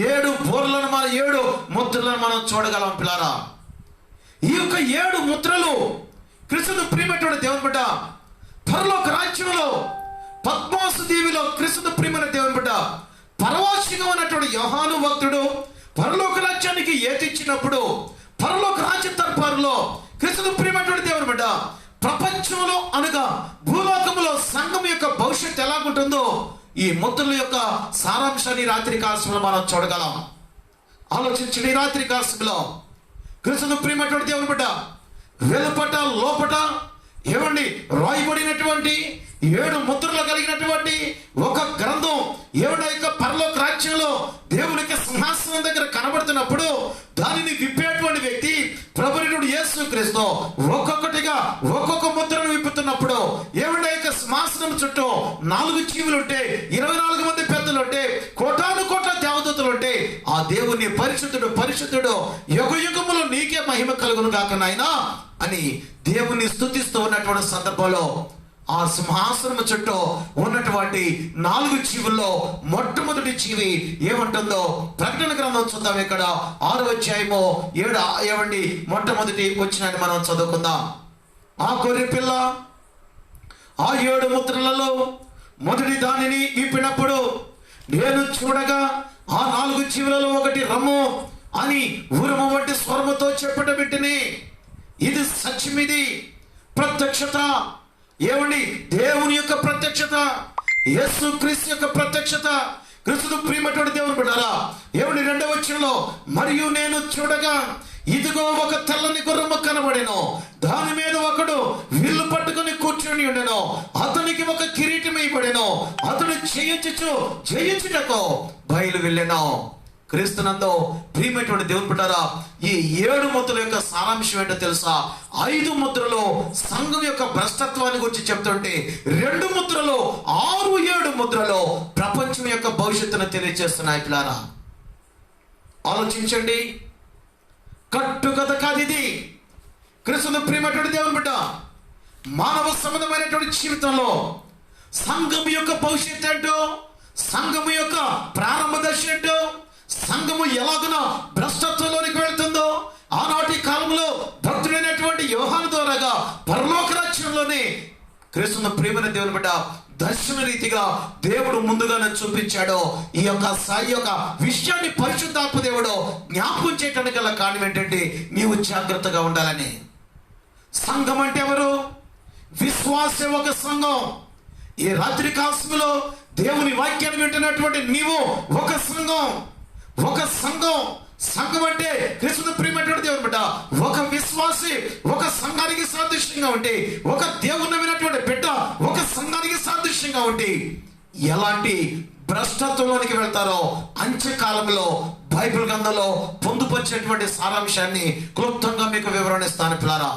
7 బోర్లను, మన 7 ముద్రలను మనం చూడగలం. పిల్లారా, ఈ యొక్క 7 ముద్రలు క్రీస్తు ప్రియమైనటువంటి దేవుని బిడ్డ పరలోక రాజ్యంలో పద్మాసు దీవిలో క్రీస్తు ప్రియమైన దేవుని బిడ్డ పరవాసిగా ఉన్నటువంటి యోహాను భక్తుడు పరలోక రాజ్యానికి ఏతిచ్చినప్పుడు, పరలోక రాజ్య దర్బారులో క్రీస్తు ప్రియమైనటువంటి దేవుని బిడ్డ ప్రపంచంలో అనగా భూలోకంలో సంఘం యొక్క భవిష్యత్తు ఎలాగుంటుందో ఈ ముద్రల యొక్క సారాంశాన్ని రాత్రి కాలంలో మనం చూడగలం. ఆలోచించండి, రాత్రి కాలంలో క్రీస్తు ప్రియమైనటువంటి దేవుని బిడ్డ వెలుపట లోపట ఏమండి రాయబడినటువంటి 7 ముద్రలు కలిగినటువంటి ఒక గ్రంథం ఏమండి యొక్క పరలోక రాజ్యంలో దేవుని యొక్క సింహాసనం దగ్గర కనబడుతున్నప్పుడు దానిని విప్పేటువంటి వ్యక్తి ప్రభువుడు యేసుక్రీస్తు ఒక్కొక్కటిగా ఒక్కొక్క ముద్రను విప్పుతున్నప్పుడు ఏమండి యొక్క సింహాసనం చుట్టూ 4 జీవులు ఉంటే, 24 మంది పెద్దలు ఉంటే, కోటాను కోట్ల దేవదూతలు ఉంటే, ఆ దేవుని పరిశుద్ధుడు పరిశుద్ధుడు యుగ యుగములో నీకే మహిమ కలుగును గాక నాయనా అని దేవుని స్తుతిస్తూ ఉన్నటువంటి సందర్భంలో ఆ సింహాసనం చుట్టూ ఉన్నటువంటి 4 జీవుల్లో మొట్టమొదటి జీవి ఏమంటుందో ప్రకటన గ్రంథం చూద్దాం. ఇక్కడ 6వ అధ్యాయము 7 మొట్టమొదటి వచనాన్ని మనం చదువుకుందాం. ఆ గొర్రె పిల్ల ఆ 7 ముద్రలలో మొదటి దానిని విప్పినప్పుడు నేను చూడగా ఆ 4 జీవులలో ఒకటి రమ్ము అని ఉరుము వంటి స్వరముతో చెప్పటం వింటిని. ఇది సత్యమిది, ప్రత్యక్షత. ఏమండి, దేవుని యొక్క ప్రత్యక్షత, యేసు క్రీస్తు యొక్క ప్రత్యక్షత. క్రీస్తు ప్రియమైనటువంటి దేవుని బిడ్డలారా, ఏమండి 2వ వచనంలో మరియు నేను చూడగా ఇదిగో ఒక తెల్లని గుర్రము కనబడెను, దాని మీద ఒకడు విల్లు పట్టుకుని కూర్చొని ఉండెను, అతనికి ఒక కిరీటం ఇవ్వబడెను, అతడు జయించుటకు బయలు వెళ్ళెను. క్రీస్తునందు ప్రియమైనటువంటి దేవుని బిడ్డలారా, ఈ 7 ముద్రల యొక్క సారాంశం ఏంటో తెలుసా? 5 ముద్రలు సంఘం యొక్క భ్రష్టత్వాన్ని గురించి చెప్తుంటే 2 ముద్రలు 6, 7 ముద్రలు ప్రపంచం యొక్క భవిష్యత్తును తెలియజేస్తున్నాయి. పిల్లారా, ఆలోచించండి. కట్టుకథ కాదు ఇది. క్రీస్తు ప్రియమైనటువంటి దేవుని బిడ్డ మానవ సంబంధమైనటువంటి జీవితంలో సంఘం యొక్క భవిష్యత్తు ఏంటో, సంఘము యొక్క ప్రారంభ దశ ఏంటో, సంఘము ఎలాగున భ్రష్టత్వంలోనికి వెళ్తుందో ఆనాటి కాలంలో భక్తుడైనటువంటి యోహాను ద్వారాగా పరలోక రాజ్యంలోనే క్రీస్తు ప్రియమైన దేవుని బిడ్డ దర్శన రీతిగా దేవుడు ముందుగానే చూపించాడో ఈ యొక్క విషయాన్ని పరిశుద్ధాత్మ దేవుడు జ్ఞాపకం చేయడానికి గల కారణం ఏంటంటే నీవు జాగ్రత్తగా ఉండాలని. సంఘం అంటే ఎవరు? విశ్వాసే ఒక సంఘం. ఈ రాత్రి కాలంలో దేవుని వాక్యాన్ని వింటున్నటువంటి నీవు ఒక సంఘం. ఒక సంఘం. సంఘం అంటే క్రీస్తు ప్రియమైనటువంటి దేవుని బిడ్డ ఒక విశ్వాసి ఒక సంఘానికి సాదృశ్యంగా ఉంటే, ఒక దేవుని నమ్మినటువంటి బిడ్డ ఒక సంఘానికి సాదృశ్యంగా ఉంటే ఎలాంటి భ్రష్టత్వంలోనికి వెళ్తారో అంత్యకాలంలో బైబిల్ గ్రంథంలో పొందుపరిచినటువంటి సారాంశాన్ని క్లుప్తంగా మీకు వివరణిస్తాను. పిల్లారా,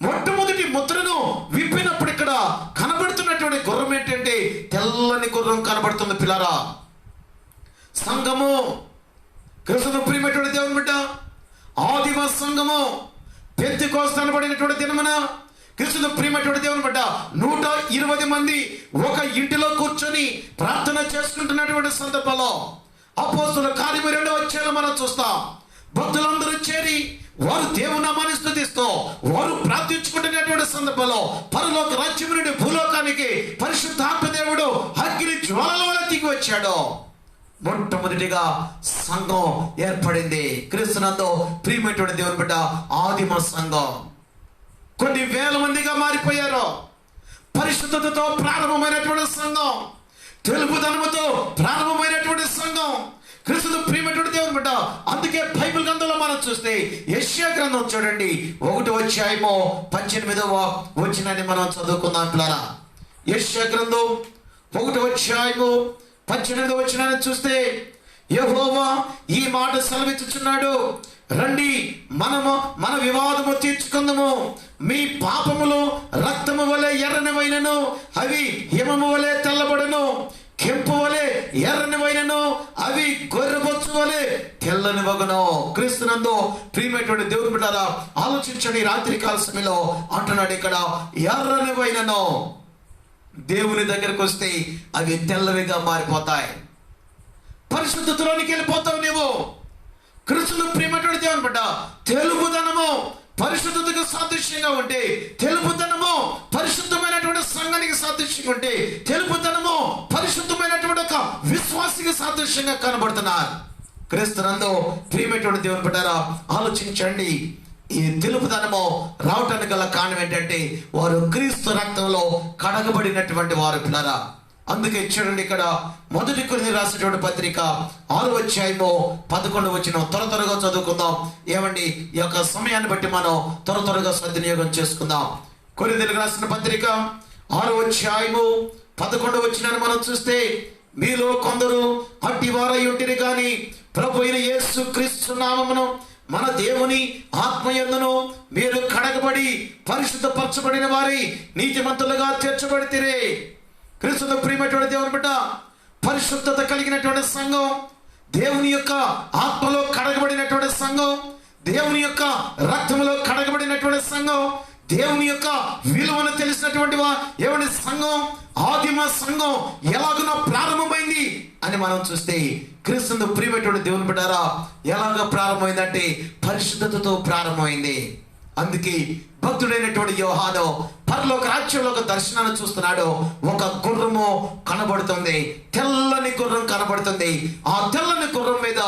మొట్టమొదటి ముద్రను విప్పినప్పుడు ఇక్కడ కనబడుతున్నటువంటి గుర్రం ఏంటంటే తెల్లని గుర్రం కనబడుతుంది. పిల్లారా, సంఘము క్రీస్తు ప్రియమైనటువంటి దేవుని బిడ్డ ఆదిమ సంఘము పెంతెకోస్తు అనబడినటువంటి దినమున క్రీస్తు ప్రియమైనటువంటి దేవుని బిడ్డ 120 మంది ఒక ఇంటిలో కూర్చొని ప్రార్థన చేసుకుంటున్నటువంటి సందర్భంలో అపోస్తలుల కార్యము 2వ అధ్యాయంలో మనం చూస్తాం. భక్తులందరూ చేరి వారు దేవుని నామాన్ని స్తుతిస్తూ వారు ప్రార్థించుకుంటున్నటువంటి సందర్భంలో పరలోక రాజ్యం నుండి భూలోకానికి పరిశుద్ధాత్మ దేవుడు అగ్ని జ్వాలల వలె దిగి వచ్చాడు. 120 మంది ఒక ఇంటిలో కూర్చొని ప్రార్థన చేసుకుంటున్నటువంటి సందర్భంలో అపోస్తలుల కార్యము 2వ అధ్యాయంలో మనం చూస్తాం. భక్తులందరూ చేరి వారు దేవుని నామాన్ని స్తుతిస్తూ వారు ప్రార్థించుకుంటున్నటువంటి సందర్భంలో పరలోక రాజ్యం నుండి భూలోకానికి పరిశుద్ధాత్మ దేవుడు అగ్ని మొట్టమొదటిగా సంఘం ఏర్పడింది. క్రీస్తునందు ప్రియమైనటువంటి దేవుని బిడ్డ, ఆదిమ సంఘం కొన్ని వేల మందిగా మారిపోయారు. పరిశుద్ధతతో ప్రారంభమైనటువంటి సంఘం, తెలుపుదనముతో ప్రారంభమైనటువంటి సంఘం. క్రీస్తు ప్రియమైనటువంటి దేవుని బిడ్డ, అందుకే బైబిల్ గ్రంథంలో మనం చూస్తే యెషయా గ్రంథం చూడండి, 1:18 వచనాన్ని మనం చదువుకుందాం పిల్లరా. యెషయా గ్రంథం 1:18 వచనాన్ని చూస్తే, యెహోవా ఈ మాట సెలవిచ్చుచున్నాడు, రండి మనము మన వివాదము తీర్చుకుందాము. మీ పాపములు రక్తము వలె ఎర్రనివైనను, అవి హిమము వలె తెల్లబడును. కెంపు వలె ఎర్రనివైనను, అవి గొర్రెబొచ్చు వలె తెల్లనివగును. క్రీస్తునందు ప్రియమైనటువంటి దేవుని బిడ్డలారా, ఆలోచించండి. రాత్రి కాల సమయంలో అంటున్నాడు ఇక్కడ, ఎర్రనివైనను. దేవుని దగ్గరకు వస్తే అవి తెల్లవిగా మారిపోతాయి. పరిశుద్ధతలోనికి వెళ్ళిపోతావు నీవు. క్రీస్తును ప్రియమైనటువంటి దేవుని బిడ్డ, తెలుపుదనము పరిశుద్ధతకు సాదృశ్యంగా ఉంటే, తెలుపుదనము పరిశుద్ధమైనటువంటి సంఘానికి సాదృశ్యంగా ఉంటే, తెలుపుదనము పరిశుద్ధమైనటువంటి ఒక విశ్వాసికి సాదృశ్యంగా కనబడుతున్నారు. క్రీస్తునందు ప్రియమైనటువంటి దేవుని బిడ్డలారా, ఆలోచించండి. ఈ తెలుపుదనము రావటానికి గల కారణం ఏంటంటే, వారు క్రీస్తు రక్తంలో కడగబడినటువంటి వారు పిల్లరా. అందుకే చూడండి, ఇక్కడ 1 కొరింథీయులకు రాసినటువంటి పత్రిక 6:11 వచనం త్వరగా చదువుకుందాం. ఏమండి, ఈ యొక్క సమయాన్ని బట్టి మనం త్వరగా సద్వినియోగం చేసుకుందాం. కొరింథీయులకు రాసిన పత్రిక 6:11 వచనాన్ని మనం చూస్తే, మీలో కొందరు అట్టివారై ఉంటిరి గాని ప్రభు అయిన యేసు క్రీస్తు నామమును మన దేవుని ఆత్మయందును మీరు కడగబడి పరిశుద్ధపరచబడిన వారి నీతిమంతులుగా తీర్చబడితిరే. క్రీస్తుతో ప్రియమైనటువంటి దేవుని బిడ్డ, పరిశుద్ధత కలిగినటువంటి సంఘం, దేవుని యొక్క ఆత్మలో కడగబడినటువంటి సంఘం, దేవుని యొక్క రక్తంలో కడగబడినటువంటి సంఘం, దేవుని యొక్క విలువను తెలిసినటువంటి ఏమని సంఘం, ఆదిమ సంఘం ఎలాగున ప్రారంభమైంది అని మనం చూస్తే, క్రీస్తుతో ప్రియమైనటువంటి దేవుని బిడ్డారా, ఎలాగ ప్రారంభమైందంటే పరిశుద్ధతతో ప్రారంభమైంది. అందుకే భక్తుడైనటువంటి యోహాను పరలోక రాజ్యంలో ఒక దర్శనాన్ని చూస్తున్నాడు. ఒక గుర్రము కనబడుతుంది, తెల్లని గుర్రం కనబడుతుంది. ఆ తెల్లని గుర్రం మీద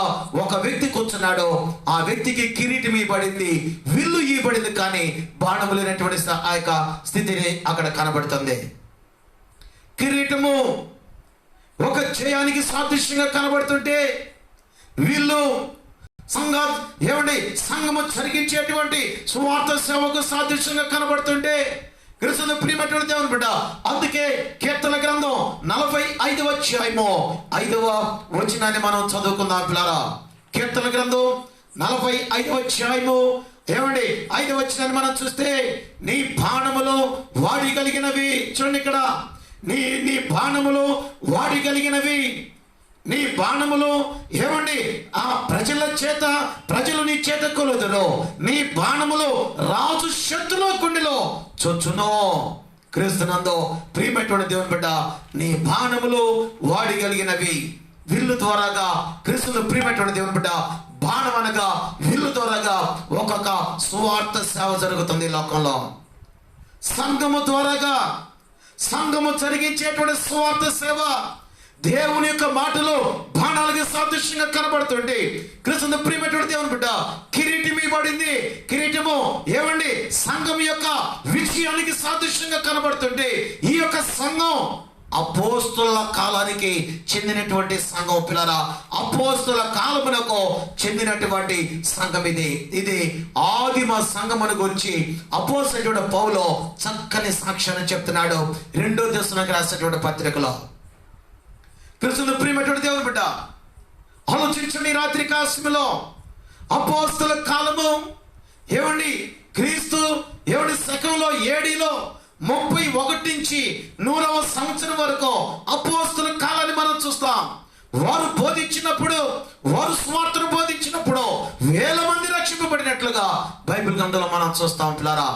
ఒక వ్యక్తి కూర్చున్నాడు. ఆ వ్యక్తికి కిరీటం ఇవ్వబడింది, విల్లు ఇవ్వబడింది, కానీ బాణము లేనటువంటి ఆ యొక్క స్థితిని అక్కడ కనబడుతుంది. కిరీటము ఒక జయానికి సాదృశ్యంగా కనబడుతుంటే, వీళ్ళు సంఘము జరిగించేటువంటి సువార్త సేవకు సాదృశ్యంగా కనబడుతుంటే, క్రీస్తును ప్రియమైనటువంటి దేవుని బిడ్డ, అందుకే కీర్తన గ్రంథం 45:5 వచనాన్ని మనం చదువుకుందాం పిల్లరా. కీర్తన గ్రంథం 45:5 ఏమండి 5 వచనాన్ని మనం చూస్తే, నీ బాణములు వాడి కలిగినవి. చూడండి ఇక్కడ, నీ బాణములు వాడి కలిగినవి. నీ బాణములు ఏమండి ఆ ప్రజలు నీ చేత కొలుదురు. నీ బాణములు రాజు శత్రులో గుండెలో చొచ్చును. క్రీస్తునందు ప్రియమైనటువంటి దేవుని బిడ్డ, నీ బాణములు వాడిగలిగినవి. విల్లు ద్వారాగా క్రీస్తును ప్రియమైనటువంటి దేవుని బిడ్డ, బాణం అనగా విల్లు ద్వారాగా ఒక్కొక్క సువార్త సేవ జరుగుతుంది లోకంలో. సంఘము ద్వారాగా సంఘము జరిగించేటువంటి సువార్త సేవ దేవుని యొక్క మాటలు బాణాలుగా సాదృశ్యంగా కనబడుతుంది. క్రీస్తు ప్రియమైనటువంటి దేవుని బిడ్డ, కిరీటం ఇవ్వబడింది. కిరీటము ఏమండి సంఘం యొక్క విజయానికి సాదృశ్యంగా కనబడుతుంది. ఈ యొక్క సంఘం అపోస్తుల కాలానికి చెందినటువంటి సంఘం పిల్లరా. అపోస్తుల కాలమునకు చెందినటువంటి సంఘం ఇది ఆదిమ సంఘమును గురించి అపోస్తలుడైన పౌలు చక్కని సాక్ష్యాన్ని చెప్తున్నాడు 2 దశలోనికి రాసినటువంటి పత్రికలో. క్రీస్తును ప్రియమైనటువంటి దేవుని బిడ్డ, ఆలోచించండి. రాత్రి కాలములో అపోస్తల కాలము ఏమండి క్రీస్తు శకంలో ఏడీలో 31 నుంచి 100వ సంవత్సరం వరకు అపోస్తల కాలాన్ని మనం చూస్తాం. వారు బోధించినప్పుడు, వారు సువార్తను బోధించినప్పుడు వేల మంది రక్షింపబడినట్లుగా బైబిల్ గ్రంథంలో మనం చూస్తాం పిల్లరా.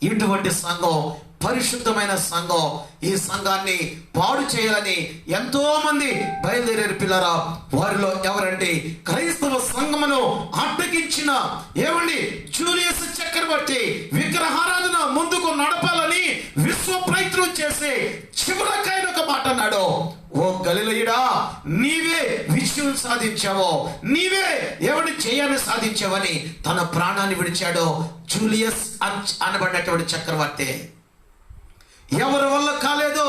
ఇటువంటి సంఘం పరిశుద్ధమైన సంఘం. ఈ సంఘాన్ని పాడు చేయాలని ఎంతో మంది బయలుదేరారు పిల్లరా. వారిలో ఎవరండి? క్రైస్తవ సంఘమును అడ్డగించిన జూలియస్ చక్రవర్తి విగ్రహారాధన ముందుకు నడపాలని విశ్వ ప్రయత్నం చేసి చివరికి ఆయన ఒక మాట అన్నాడు, ఓ గలిలయుడా, నీవే విజయం సాధించావో, నీవే చేయాలని సాధించావని తన ప్రాణాన్ని విడిచాడు. జూలియస్ అనబడినటువంటి చక్రవర్తి. ఎవరి వల్ల కాలేదు,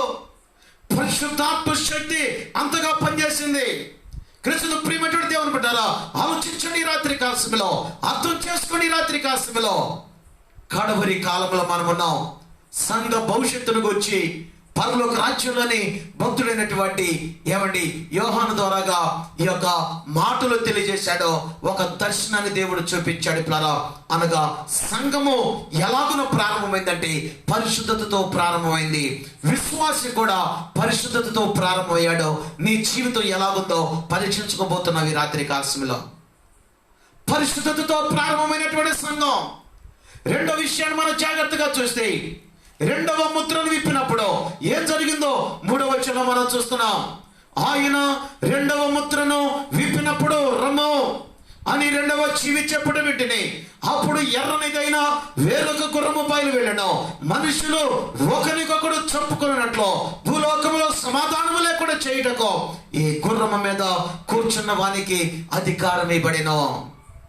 పరిశుద్ధాత్మ శక్తి అంతగా పనిచేసింది. క్రీస్తును ప్రియమైనటువంటి దేవుని బిడ్డలారా, ఆలోచించండి రాత్రి కాల సమయంలో, అర్థం చేసుకోండి రాత్రి కాల సమయంలో. కడవరి కాలంలో మనం ఉన్నాం. సంఘ భవిష్యత్తును గురించి పరలోక రాజ్యంలోని భక్తుడైనటువంటి యోహాను ద్వారాగా ఈ యొక్క మాటలు తెలియజేశాడో ఒక దర్శనాన్ని దేవుడు చూపించాడు పిల్లరా. అనగా సంఘము ఎలాగున ప్రారంభమైందంటే పరిశుద్ధతతో ప్రారంభమైంది. విశ్వాసి కూడా పరిశుద్ధతతో ప్రారంభమయ్యాడు. నీ జీవితం ఎలాగుందో పరీక్షించుకోబోతున్నావు ఈ రాత్రి కాలశంలో. పరిశుద్ధతతో ప్రారంభమైనటువంటి సంఘం. రెండో విషయాన్ని మనం జాగ్రత్తగా చూస్తే, రెండవ ముద్రను విప్పినప్పుడు ఏం జరిగిందో 3వ వచనంలో మనం చూస్తున్నాం. ఆయన రెండవ ముద్రను విప్పినప్పుడు రమ్ము అని రెండవ జీవి చెప్పడం వింటిని. అప్పుడు ఎర్రనిదైన వేరొక గుర్రము బయలు వెళ్ళను. మనుషులు ఒకరికొకడు చంపుకున్నట్లు భూలోకములో సమాధానము లేకుండా చేయుటకు ఈ గుర్రము మీద కూర్చున్న వానికి అధికారం ఇవ్వబడెను.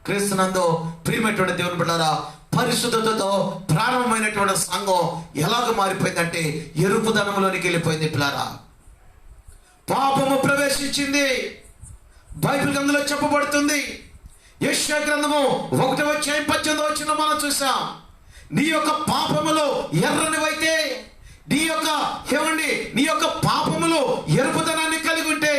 క్రీస్తునందు ప్రియమైనటువంటి దేవుని బిడ్డలారా, పరిశుద్ధతతో ప్రారంభమైనటువంటి సంఘం ఎలాగ మారిపోయిందంటే ఎరుపుదనంలోనికి వెళ్ళిపోయింది పిల్లారా. పాపము ప్రవేశించింది. బైబిల్ గ్రంథంలో చెప్పబడుతుంది. యెషయా గ్రంథము 1:18 మనం చూసాం. నీ యొక్క పాపములు ఎర్రనివైతే, నీ యొక్క పాపములు ఎరుపుదనాన్ని కలిగి ఉంటే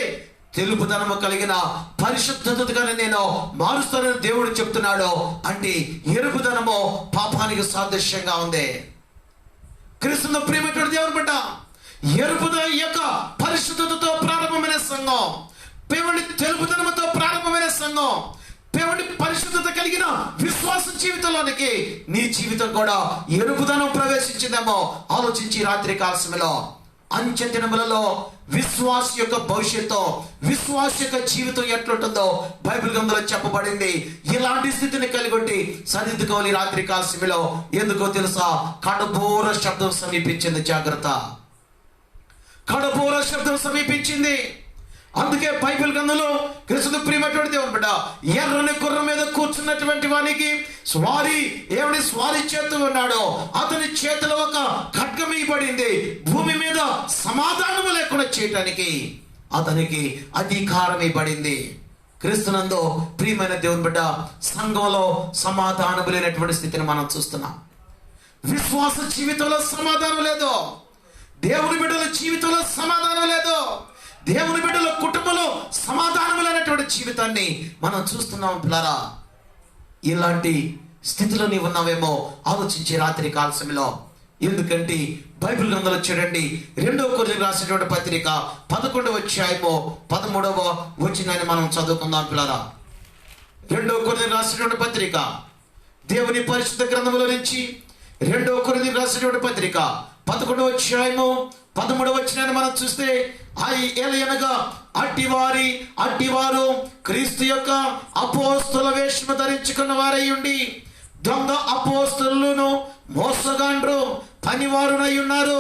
తెలుపుదనము కలిగిన పరిశుద్ధతగానే నేను మారుస్తానని దేవుడు చెప్తున్నాడు. అంటే ఎరుపుదనము పాపానికి సాదృశ్యంగా ఉంది. క్రీస్తును ప్రియమైనటువంటి దేవుని బిడ్డ, ఎరుపుదనం యొక్క పరిశుద్ధతతో ప్రారంభమైన సంఘం, తెలుపుదనముతో ప్రారంభమైన సంఘం, పరిశుద్ధత కలిగిన విశ్వాస జీవితంలోనికి నీ జీవితం కూడా ఎరుపుదనం ప్రవేశించిందేమో ఆలోచించి రాత్రి కాలశంలో. అంచె దినములలో విశ్వాస యొక్క భవిష్యత్తు, విశ్వాస యొక్క జీవితం ఎట్లుంటుందో బైబిల్ గ్రంథంలో చెప్పబడింది. ఇలాంటి స్థితిని కలిగి సరిదిద్దుకోవాలి రాత్రి కాల సమయంలో. ఎందుకో తెలుసా? కడబోర శబ్దం సమీపించింది. జాగ్రత్త, కడబోర శబ్దం సమీపించింది. అందుకే బైబిల్ గ్రంథంలో క్రీస్తును ప్రియమైనటువంటి దేవుని బిడ్డ, ఎర్రని గుర్రం మీద కూర్చున్నటువంటి వానికి స్వారీ చేతు ఉన్నాడు. అతని చేతిలో ఒక ఖడ్గం ఇవ్వబడింది. భూమి మీద సమాధానము లేకుండా చేయటానికి అతనికి అధికారం ఇవ్వబడింది. క్రీస్తునందు ప్రియమైన దేవుని బిడ్డ, సంఘంలో సమాధానం లేనటువంటి స్థితిని మనం చూస్తున్నాం. విశ్వాస జీవితంలో సమాధానం లేదు. దేవుని బిడ్డల జీవితంలో సమాధానం లేదు. దేవుని బిడ్డల కుటుంబంలో సమాధానం లేనటువంటి జీవితాన్ని మనం చూస్తున్నాం పిల్లరా. ఇలాంటి స్థితిలో నీవు ఉన్నావేమో ఆలోచించే రాత్రి కాల సమయంలో. ఎందుకంటే బైబిల్ గ్రంథంలో చూడండి, 2వ కొరింథీయులకు రాసినటువంటి పత్రిక 11వ అధ్యాయము 13వ వచనాన్ని మనం చదువుకుందాం పిల్లరా. 2వ కొరింథీయులకు రాసినటువంటి పత్రిక దేవుని పరిశుద్ధ గ్రంథంలో నుంచి 2వ కొరింథీయులకు రాసినటువంటి పత్రిక 11వ అధ్యాయము 13వ వచనాన్ని మనం చూస్తే, ఏలయనగా అట్టివారు క్రీస్తు యొక్క అపోస్తల వేషము ధరించుకున్న వారై ఉండి దొంగ అపోస్తలును మోసగాండ్రు పనివారునై ఉన్నారు.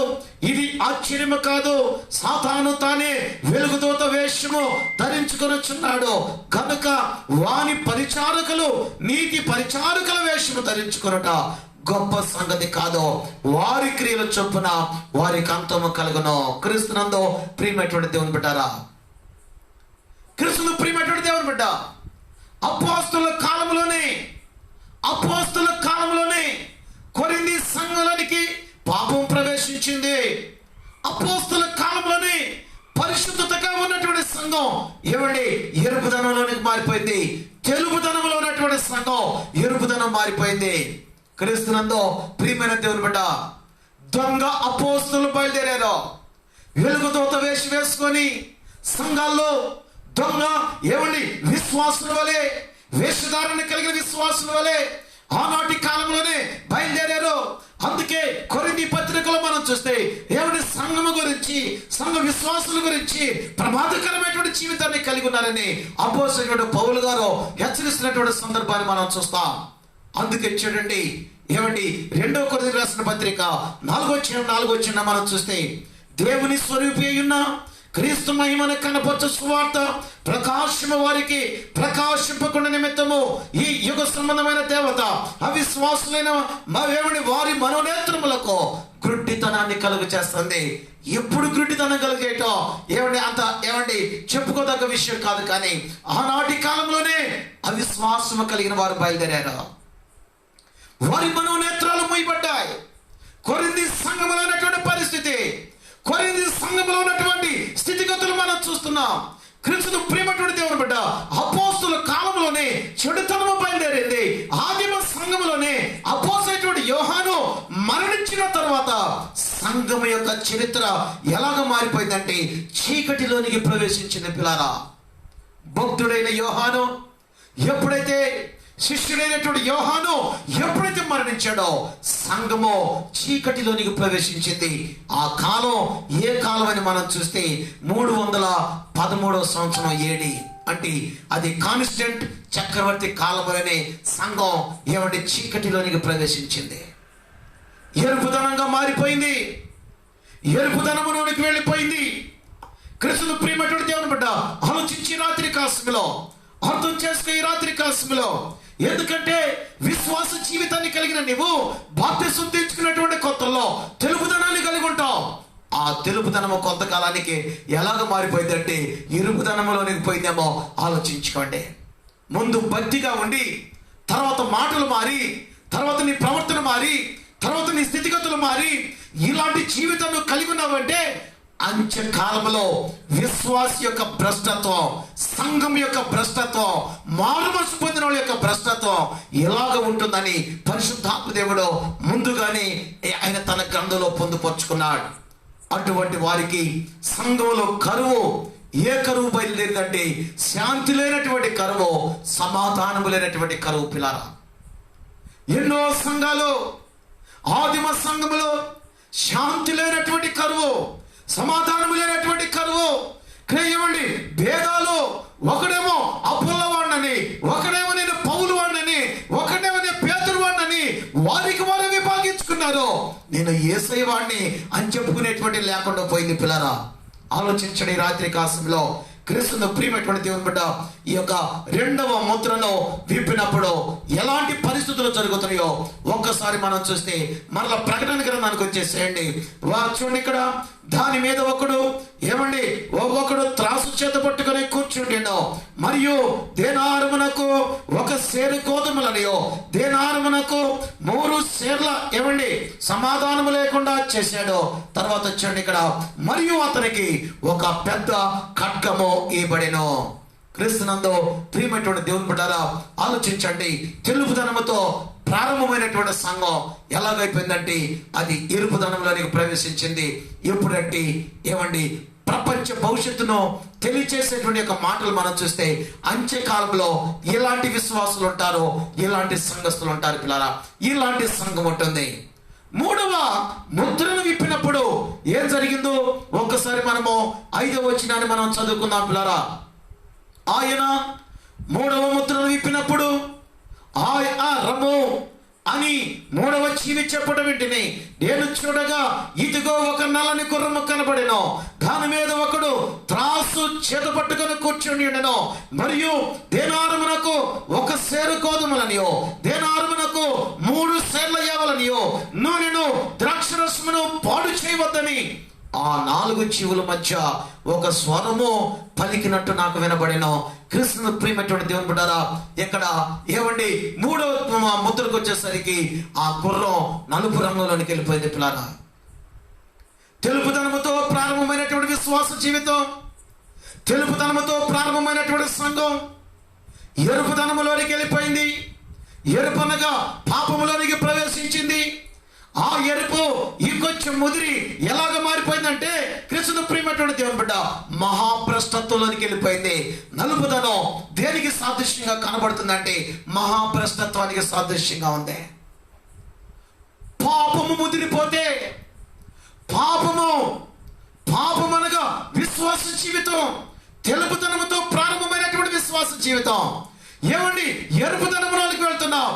ఇది ఆశ్చర్యము కాదు. సాతాను తానే వెలుగుదూత వేషము ధరించుకొనుచున్నాడు కనుక వాని పరిచారకులు నీతి పరిచారకుల వేషము ధరించుకొనుట గొప్ప సంగతి కాదు. వారి క్రియల చొప్పున వారికి అంతము కలుగును. క్రీస్తునందు ప్రియమైనటువంటి దేవుని బిడ్డారా, క్రీస్తును ప్రియమైనటువంటి దేవుని బిడ్డ, అపోస్తలుల కాలంలోనే కొరింథీ సంఘంలోనికి పాపం ప్రవేశించింది. అపోస్తలుల కాలంలోనే పరిశుద్ధతగా ఉన్నటువంటి సంఘం ఎరుపుదనంలోనికి మారిపోయింది. తెలుపుదనంలో ఉన్నటువంటి సంఘం ఎరుపుదనం మారిపోయింది. క్రీస్తునందు ప్రియమైన దేవుని బిడ్డ, దొంగ అపోస్తలులు బయలుదేరారు. వెలుగుదూత వేషం వేసుకొని సంఘాల్లో దొంగ విశ్వాసుల వలె, వేషధారణ కలిగిన విశ్వాసుల వలె ఆనాటి కాలంలోనే బయలుదేరారు. అందుకే కొరింథీ పత్రికలో మనం చూస్తే ఏమిటి సంఘము గురించి, సంఘ విశ్వాసుల గురించి ప్రమాదకరమైనటువంటి జీవితాన్ని కలిగి ఉన్నారని అపోస్తలుడు పౌలు గారు హెచ్చరిస్తున్నటువంటి సందర్భాన్ని మనం చూస్తాం. అందుకే చూడండి ఏమండి 2 కొరింథీ రాసిన పత్రిక 4:4 మనం చూస్తే, దేవుని స్వరూపి అయ్యున్న క్రీస్తు మహిమను కనపరచు సువార్త ప్రకాశము వారికి ప్రకాశింపకుండా నిమిత్తము ఈ యుగ సంబంధమైన దేవత అవిశ్వాసులైన వారి మనోనేత్రములకు గ్రుడ్డితనాన్ని కలుగు చేస్తుంది. ఎప్పుడు గ్రుడ్డితనం కలిగేయటం ఏమండి చెప్పుకోదగ్గ విషయం కాదు. కానీ ఆనాటి కాలంలోనే అవిశ్వాసము కలిగిన వారు బయలుదేరారు. వారి మనోనేత్రాలు మూయబడ్డాయి. కొరింథీ సంఘములో ఉన్నటువంటి పరిస్థితి, కొరింథీ సంఘములో ఉన్నటువంటి స్థితిగతులు మనం చూస్తున్నాం. క్రీస్తు ప్రియమైనటువంటి దేవుని బిడ్డ, అపోస్తుల కాలంలోనే చెడుతనము బయలుదేరింది. ఆదిమ సంఘములోనే అపోస్తలుడైనటువంటి యోహాను మరణించిన తర్వాత సంఘము యొక్క చరిత్ర ఎలాగ మారిపోయిందంటే చీకటిలోనికి ప్రవేశించింది. పిల్లారా, భక్తుడైన యోహాను ఎప్పుడైతే, శిష్యుడైనటువంటి యోహాను ఎప్పుడైతే మరణించాడో సంఘము చీకటిలోనికి ప్రవేశించింది. ఆ కాలం ఏ కాలం అని మనం చూస్తే 313వ సంవత్సరం AD, అంటే అది కాన్స్టెంట్ చక్రవర్తి కాలంలోనే సంఘం చీకటిలోనికి ప్రవేశించింది. ఎరుపుదనంగా మారిపోయింది, ఎరుపుదనములోనికి వెళ్ళిపోయింది. క్రీస్తు ప్రియమైనటువంటి దేవుని బిడ్డ, ఆలోచించి రాత్రి కాలములో అర్థం చేసుకుని ఈ రాత్రి కాలములో, ఎందుకంటే విశ్వాస జీవితాన్ని కలిగిన నీవు బాప్తిసం తెచ్చుకున్నటువంటి కొత్తలో తెలుపుదనాన్ని కలిగి ఉంటావు. ఆ తెలుపుదనము కొంతకాలానికి ఎలాగ మారిపోయిందంటే ఇరుపుదనములోనికి పోయిందేమో ఆలోచించుకోండి. ముందు భక్తిగా ఉండి, తర్వాత మాటలు మారి, తర్వాత నీ ప్రవర్తన మారి, తర్వాత నీ స్థితిగతులు మారి, ఇలాంటి జీవితాన్ని కలిగి ఉన్నావంటే అంచె కాలంలో విశ్వాస యొక్క భ్రష్టత్వం, సంఘం యొక్క భ్రష్టత్వం, మారుమనసు పొందిన వాళ్ళ యొక్క భ్రష్టత్వం ఎలాగ ఉంటుందని పరిశుద్ధాత్మ దేవుడు ముందుగానే ఆయన తన గ్రంథంలో పొందుపరుచుకున్నాడు. అటువంటి వారికి సంఘంలో కరువు, ఏ కరువు బయలుదేరిందంటే శాంతి లేనటువంటి కరువు, సమాధానము లేనటువంటి కరువు. పిల్లారా, ఎన్నో సంఘాలు, ఆదిమ సంఘములో శాంతి లేనటువంటి కరువు, సమాధానము లేనటువంటి కరువు. ఏమండి భేదాలు, ఒకడేమో అపోల్లో వాడినని, ఒకడేమో నేను పౌలు వాడినని, ఒకడేమో నేను పేతురు వాడినని వారికి వారు విభాగించుకున్నారు. నేను యేసయ్య వాడిని అని చెప్పుకునేటువంటి లేకుండా పోయింది. పిల్లరా, ఆలోచించండి. రాత్రి కాలంలో క్రీస్తును ప్రియమైనటువంటి దేవుని బిడ్డ, ఈ యొక్క 2వ ముద్రను విప్పినప్పుడు ఎలాంటి పరిస్థితులు జరుగుతున్నాయో ఒక్కసారి మనం చూస్తే మరలా ప్రకటన గ్రంథానికి వచ్చేసేయండి. చూడండి, ఇక్కడ దాని మీద ఒకడు త్రాసు చేత పట్టుకొని కూర్చుండెను. మరియు దేనారమునకు 1 సేరు గోధుమలనియో, దేనారమునకు 3 సేర్ల సమాధానము లేకుండా చేశాడు. తర్వాత చూడండి ఇక్కడ, మరియు అతనికి ఒక పెద్ద ఖడ్గము ఇవ్వబడెను. క్రీస్తునందు ప్రియమైనటువంటి దేవుని బిడ్డలారా, ఆలోచించండి. తెలుపుదనముతో ప్రారంభమైనటువంటి సంఘం ఎలాగైపోయిందంటే అది ఎరుపుదనంలోనికి ప్రవేశించింది. ఎప్పుడంటే ప్రపంచ భవిష్యత్తును తెలియచేసేటువంటి యొక్క మాటలు మనం చూస్తే అంత్యకాలంలో ఎలాంటి విశ్వాసులు ఉంటారో, ఎలాంటి సంఘస్థులు ఉంటారు. పిల్లరా, ఇలాంటి సంఘం ఉంటుంది. 3వ ముద్రను విప్పినప్పుడు ఏం జరిగిందో ఒక్కసారి మనము 5వ వచనాన్ని మనం చదువుకుందాం. పిల్లరా, ఆయన 3వ ముద్రను విప్పినప్పుడు రమ్ము అని 3వ జీవి చెప్పడం వెంటనే నేను చూడగా ఇదిగో ఒక నల్లని గుర్రము కనబడెను. దాని మీద ఒకడు త్రాసు చేత పట్టుకొని కూర్చుని ఉండెను. మరియు దేనారమునకు 1 సేరు గోధుమలనియో, దేనారమునకు 3 సేర్ల యావలనియో, నూనెను ద్రాక్షరసమును పాడు చేయవద్దని ఆ 4 జీవుల మధ్య ఒక స్వరము పలికినట్టు నాకు వినబడెను. క్రీస్తును ప్రియమైనటువంటి దేవుని బిడ్డలారా, ఇక్కడ 3వ ముద్రకు వచ్చేసరికి ఆ గుర్రం నలుపు రంగులోనికి వెళ్ళిపోయింది. పిల్లారా, తెలుపుదనముతో ప్రారంభమైనటువంటి విశ్వాస జీవితం, తెలుపుదనముతో ప్రారంభమైనటువంటి సంఘం ఎరుపుదనములోనికి వెళ్ళిపోయింది. ఎరుపనగా పాపములోనికి ప్రవేశించింది. ఆ ఎరుపు ఇంకొంచెం ముదిరి ఎలాగ మారిపోయిందంటే క్రీస్తు ప్రియమైనటువంటి దేవుని బిడ్డ మహాభ్రష్టత్వంలోనికి వెళ్ళిపోయింది. నలుపుదనం దేనికి సాదృశ్యంగా కనబడుతుందంటే మహాభ్రష్టత్వానికి సాదృశ్యంగా ఉంది. పాపము ముదిరిపోతే, పాపం అనగా విశ్వాస జీవితం, తెలుపుదనముతో ప్రారంభమైనటువంటి విశ్వాస జీవితం. ఏమండి, ఎరుపుదనంలోకి వెళ్తున్నాం.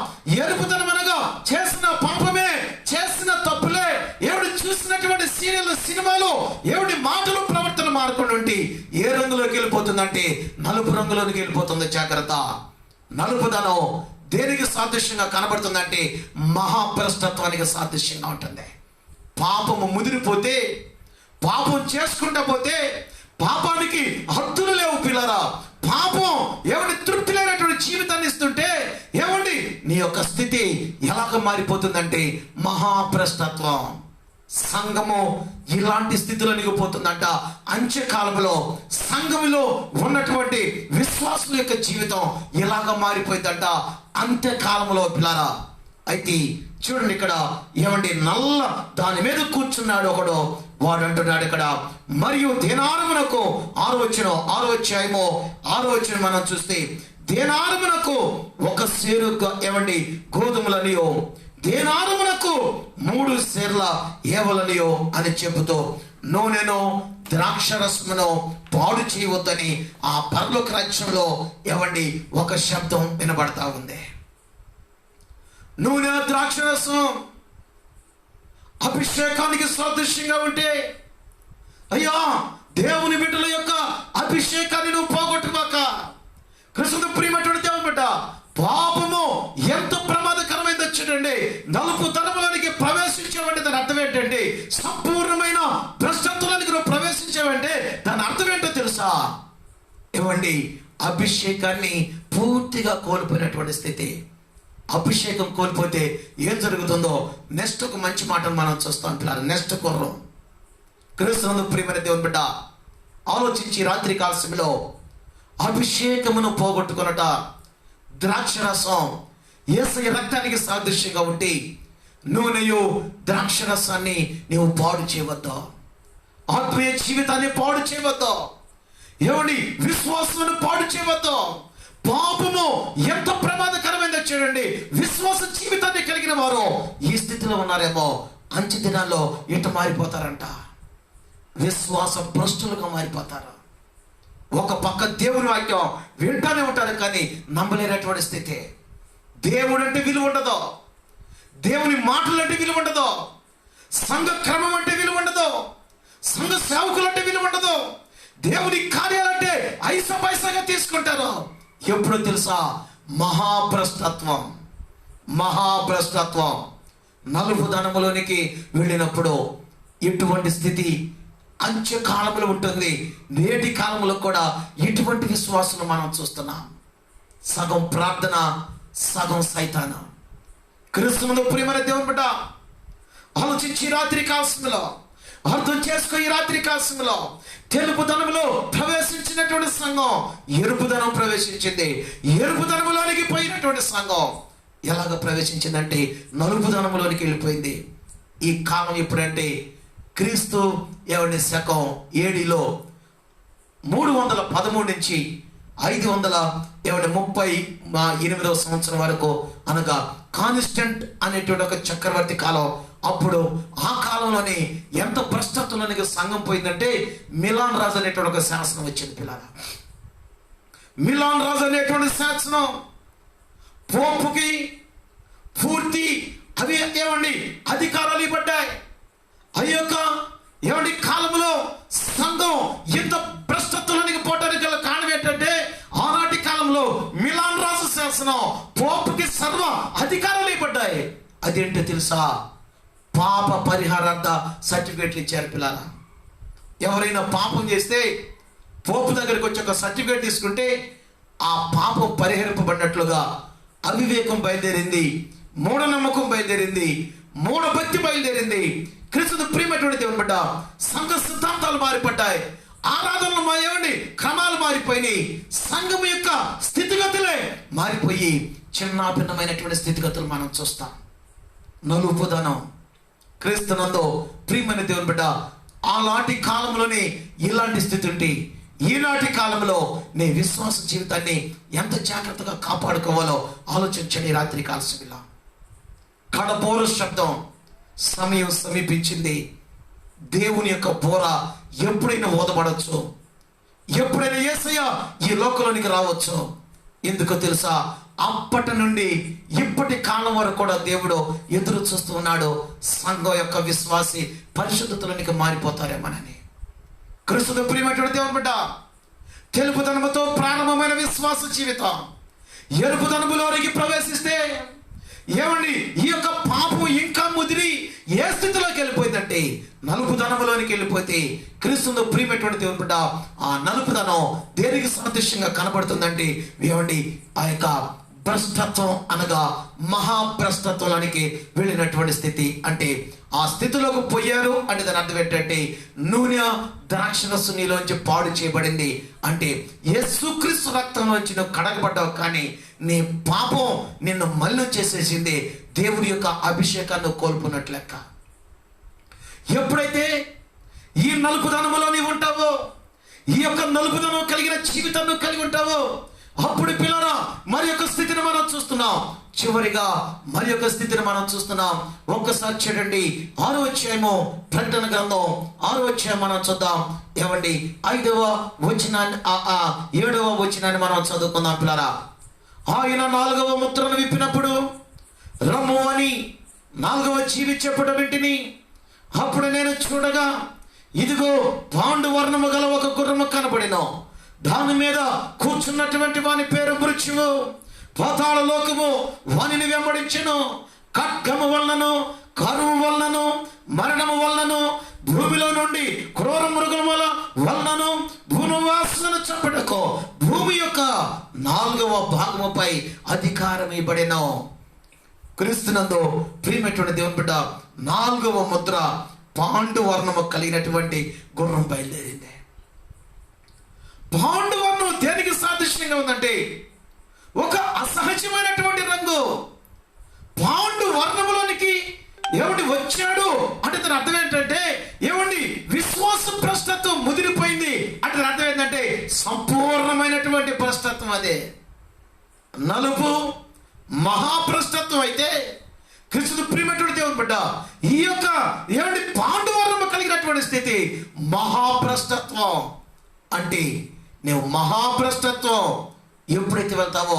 ఎరుపుదనం అనగా చేసిన పాపమే, చేసిన తప్పులే, ఎవడు చూసినటువంటి సీరియల్, సినిమాలు, ఎవడి మాటలు, ప్రవర్తన మారకుండా ఏ రంగులోకి వెళ్ళిపోతుందంటే నలుపు రంగులోకి వెళ్ళిపోతుంది. జాగ్రత్త. నలుపుదనం దేనికి సాదృశ్యంగా కనబడుతుందంటే మహాభ్రష్టత్వానికి సాదృశ్యంగా ఉంటుంది. పాపము ముదిరిపోతే, పాపం చేసుకుంటా పోతే పాపానికి హద్దులు లేవు పిల్లరా. పాపం ఏమండి తృప్తి లేనటువంటి జీవితాన్ని ఇస్తుంటే ఏమండి నీ యొక్క స్థితి ఎలాగ మారిపోతుందంటే మహాభ్రష్టత్వం. సంఘము ఇలాంటి స్థితిలో నిగిపోతుందంట. అంత్యకాలంలో సంఘములో ఉన్నటువంటి విశ్వాసుల యొక్క జీవితం ఇలాగ మారిపోయిందంట అంత్యకాలంలో పిల్లరా. అయితే చూడండి, ఇక్కడ ఏమండి నల్ల దాని మీద కూర్చున్నాడు ఒకడు. వాడు అంటున్నాడు ఇక్కడ, మరియు దేనారమునకు 6వ అధ్యాయం మనం చూస్తే, దేనారమునకు ఒక సేరు ఏమండి గోధుమలనియో, దేనారమునకు 3 సేర్ల ఏవలనియో అని చెబుతూ నూనెను ద్రాక్షరసమును పాడు చేయవద్దని ఆ పరలోక రాజ్యంలో ఏమండి ఒక శబ్దం వినబడతా ఉంది. నూనె, ద్రాక్షరసం అభిషేకానికి సాదృశ్యంగా ఉంటే, అయ్యా దేవుని బిడ్డల యొక్క అభిషేకాన్ని నువ్వు పోగొట్టుమాక. కృష్ణుడు ప్రియమైనటువంటి దేవుని బిడ్డ, పాపము ఎంత ప్రమాదకరమైంది చూడండి. నలుపుదనంలోనికి ప్రవేశించావంటే దాని అర్థం ఏంటంటే సంపూర్ణమైన భ్రష్టత్వానికి నువ్వు ప్రవేశించావంటే దాని అర్థం ఏంటో తెలుసా? ఏమండి, అభిషేకాన్ని పూర్తిగా కోల్పోయినటువంటి స్థితి. అభిషేకం కోల్పోతే ఏం జరుగుతుందో నెక్స్ట్ ఒక మంచి మాటను మనం చూస్తాం పిల్లలు. నెక్స్ట్ కుర్రం క్రీస్తునందు ప్రియమైన దేవుని బిడ్డ ఆలోచించి రాత్రి కాల సమయంలో అభిషేకమును పోగొట్టుకొనట, ద్రాక్షరసం యేసయ్య రక్తానికి సాదృశ్యంగా ఉండి నూనెయు ద్రాక్షరసాన్ని నీవు పాడు చేయవద్దు. ఆత్మీయ జీవితాన్ని పాడు చేయవద్దు. ఏమండి, విశ్వాసాన్ని పాడు చేయవద్దు. పాపము ఎంత ప్రమాదకరమైందో చూడండి. విశ్వాస జీవితాన్ని కలిగిన వారు ఈ స్థితిలో ఉన్నారేమో అంచె దినాల్లో ఎటు మారిపోతారంట. విశ్వాస భ్రష్టులుగా మారిపోతారు. ఒక పక్క దేవుని వాక్యం వింటానే ఉంటారు కానీ నమ్మలేనటువంటి స్థితి. దేవుడు అంటే విలువ ఉండదు, దేవుని మాటలు అంటే విలువ ఉండదు, సంఘ క్రమం అంటే విలువ ఉండదు, సంఘ సేవకులు అంటే విలువ ఉండదు, దేవుని కార్యాలంటే ఐసా పైసాగా తీసుకుంటారు. ఎప్పుడో తెలుసా? మహాభ్రష్టత్వం నలుపుదనములోనికి వెళ్ళినప్పుడు ఇటువంటి స్థితి అంత్యకాలంలో ఉంటుంది. నేటి కాలంలో కూడా ఇటువంటి విశ్వాసం మనం చూస్తున్నాం. సగం ప్రార్థన, సగం సైతాను. క్రీస్తునందు ప్రియమైన దేవుని బిడ్డ ఆలోచించి రాత్రి కాలములో అర్థం చేసుకో. ఈ రాత్రి కాలములో తెలుపుదనంలో ప్రవేశించినటువంటి సంఘం ఎరుపుదనం ప్రవేశించింది. ఎరుపుదనంలోనికి పోయినటువంటి సంఘం ఎలాగ ప్రవేశించిందంటే నలుపుదనంలోనికి వెళ్ళిపోయింది. ఈ కాలం ఎప్పుడంటే క్రీస్తు శకం ADలో 313 నుంచి 538వ సంవత్సరం వరకు, అనగా కాన్స్టెంట్ అనేటువంటి ఒక చక్రవర్తి కాలం. అప్పుడు ఆ కాలంలోనే ఎంత భ్రష్టత్వంలోనికి సంఘం పోయిందంటే మిలాన్ రాజు అనేటువంటి ఒక శాసనం వచ్చింది పిల్లల. మిలాన్ రాజు అనేటువంటి శాసనం పోపుకి పూర్తి అవి అధికారాలు ఇవ్వబడ్డాయి. కాలంలో సంఘం ఇంత భ్రష్టత్వానికి పోవడానికి గల కారణం ఏంటంటే ఆనాటి కాలంలో మిలాన్ రాజు శాసనం పోపుకి సర్వ అధికారాలు ఇవ్వబడ్డాయి. అదేంటో తెలుసా? పాప పరిహారార్థ సర్టిఫికేట్లు ఇచ్చారు పిల్లల. ఎవరైనా పాపం చేస్తే పోపు దగ్గరికి వచ్చి ఒక సర్టిఫికేట్ తీసుకుంటే ఆ పాపం పరిహరింపబడినట్లుగా అవివేకం బయలుదేరింది, మూఢనమ్మకం బయలుదేరింది, మూఢభక్తి బయలుదేరింది. క్రీస్తు ప్రియమైనటువంటి దేవుని బిడ్డ సంఘ సిద్ధాంతాలు మారిపడ్డాయి, ఆరాధనలు క్రమాలు మారిపోయినాయి, సంఘం యొక్క స్థితిగతులే మారిపోయి చిన్న భిన్నమైనటువంటి స్థితిగతులు మనం చూస్తాం. నలుపుదనం క్రీస్తునందు ప్రియమైన దేవుని బిడ్డ, అలాంటి కాలంలోనే ఇలాంటి స్థితి ఉంటే ఈనాటి కాలంలో నీ విశ్వాస జీవితాన్ని ఎంత జాగ్రత్తగా కాపాడుకోవాలో ఆలోచించండి. రాత్రి కాల సమయంలో కడబోర శబ్దం, సమయం సమీపించింది. దేవుని యొక్క బోర ఎప్పుడైనా ఓదబడచ్చు, ఎప్పుడైనా యేసయ్య ఈ లోకంలోనికి రావచ్చు. ఎందుకో తెలుసా? అప్పటి నుండి ఇప్పటి కాలం వరకు కూడా దేవుడు ఎదురు చూస్తూ ఉన్నాడు. సంఘం యొక్క విశ్వాసి పరిశుద్ధతలోనికి మారిపోతారేమోనని. క్రీస్తు ప్రియమైనటువంటి దేవుని బిడ్డ, తెలుపుదనముతో ప్రారంభమైన విశ్వాస జీవితం ఎరుపుదనములోనికి ప్రవేశిస్తే ఏమండి, ఈ యొక్క పాపం ఇంకా ముదిరి ఏ స్థితిలోకి వెళ్ళిపోయిందంటే నలుపుదనములోనికి వెళ్ళిపోతే, క్రీస్తును ప్రియమైనటువంటి దేవుని బిడ్డ, ఆ నలుపుదనం దేనికి సాదృశ్యంగా కనబడుతుందంటే ఏమండి, ఆ యొక్క భ్రష్టత్వం అనగా మహాభ్రష్టత్వానికి వెళ్ళినటువంటి స్థితి. అంటే ఆ స్థితిలోకి పోయారు అంటే దాని అర్థం ఏంటంటే నూనె ద్రాక్షరస్సు నీలోంచి పాడు చేయబడింది. అంటే యేసుక్రీస్తు రక్తంలోంచి నువ్వు కడగబడ్డావు, కానీ నీ పాపం నిన్ను మలినం చేసేసింది. దేవుని యొక్క అభిషేకాన్ని కోల్పోయినట్లు లెక్క. ఎప్పుడైతే ఈ నలుపుదనములో నీవు ఉంటావో, ఈ యొక్క నలుపుదనం కలిగిన జీవితాన్ని కలిగి ఉంటావో, అప్పుడు పిల్లరా మరి యొక్క స్థితిని మనం చూస్తున్నాం. చివరిగా మరి యొక్క స్థితిని మనం చూస్తున్నాం. ఒక్కసారి చూడండి, 6వ అధ్యాయము ప్రకటన గ్రంథం 6వ అధ్యాయం మనం చూద్దాం. ఏమండి, 5వ వచనాన్ని 7వ వచనాన్ని మనం చదువుకుందాం పిల్లరా. ఆయన 4వ ముద్రను విప్పినప్పుడు రమ్ము అని 4వ జీవి చెప్పడం వింటిని. అప్పుడు నేను చూడగా ఇదిగో పాండు వర్ణము గల ఒక గుర్రము కనబడిన, దాని మీద కూర్చున్నటువంటి వాని పేరు మృత్యువు. పాతాళ లోకము వానిని వెంబడించెను. ఖడ్గము వలనను, కరువు వలనను, మరణము వలనను, భూమిలో నుండి క్రూర మృగముల వలనను భూనివాసులను చంపుటకు భూమి యొక్క 4వ భాగముపై అధికారం ఇవ్వబడెను. క్రీస్తునందు ప్రియమైనటువంటి దేవుని బిడ్డ, 4వ ముద్ర పాండు వర్ణము కలిగినటువంటి గుర్రం బయలుదేరింది. పాండు వర్ణం దేనికి సాదృశ్యంగా ఉందంటే ఒక అసహజమైనటువంటి రంగు. పాండు వర్ణములోనికి ఏమండి వచ్చాడు అంటే దాని అర్థం ఏంటంటే ఏమండి విశ్వాస భ్రష్టత్వం ముదిరిపోయింది అంటే దాని అర్థం ఏంటంటే సంపూర్ణమైనటువంటి భ్రష్టత్వం. అదే నలుపు మహాభ్రష్టత్వం అయితే క్రీస్తు ప్రియమైనటువంటి దేవుని బిడ్డ, ఈ యొక్క ఏమండి పాండు వర్ణము కలిగినటువంటి స్థితి మహాభ్రష్టత్వం. అంటే నువ్వు మహాభ్రష్టత్వం ఎప్పుడైతే వెళ్తావో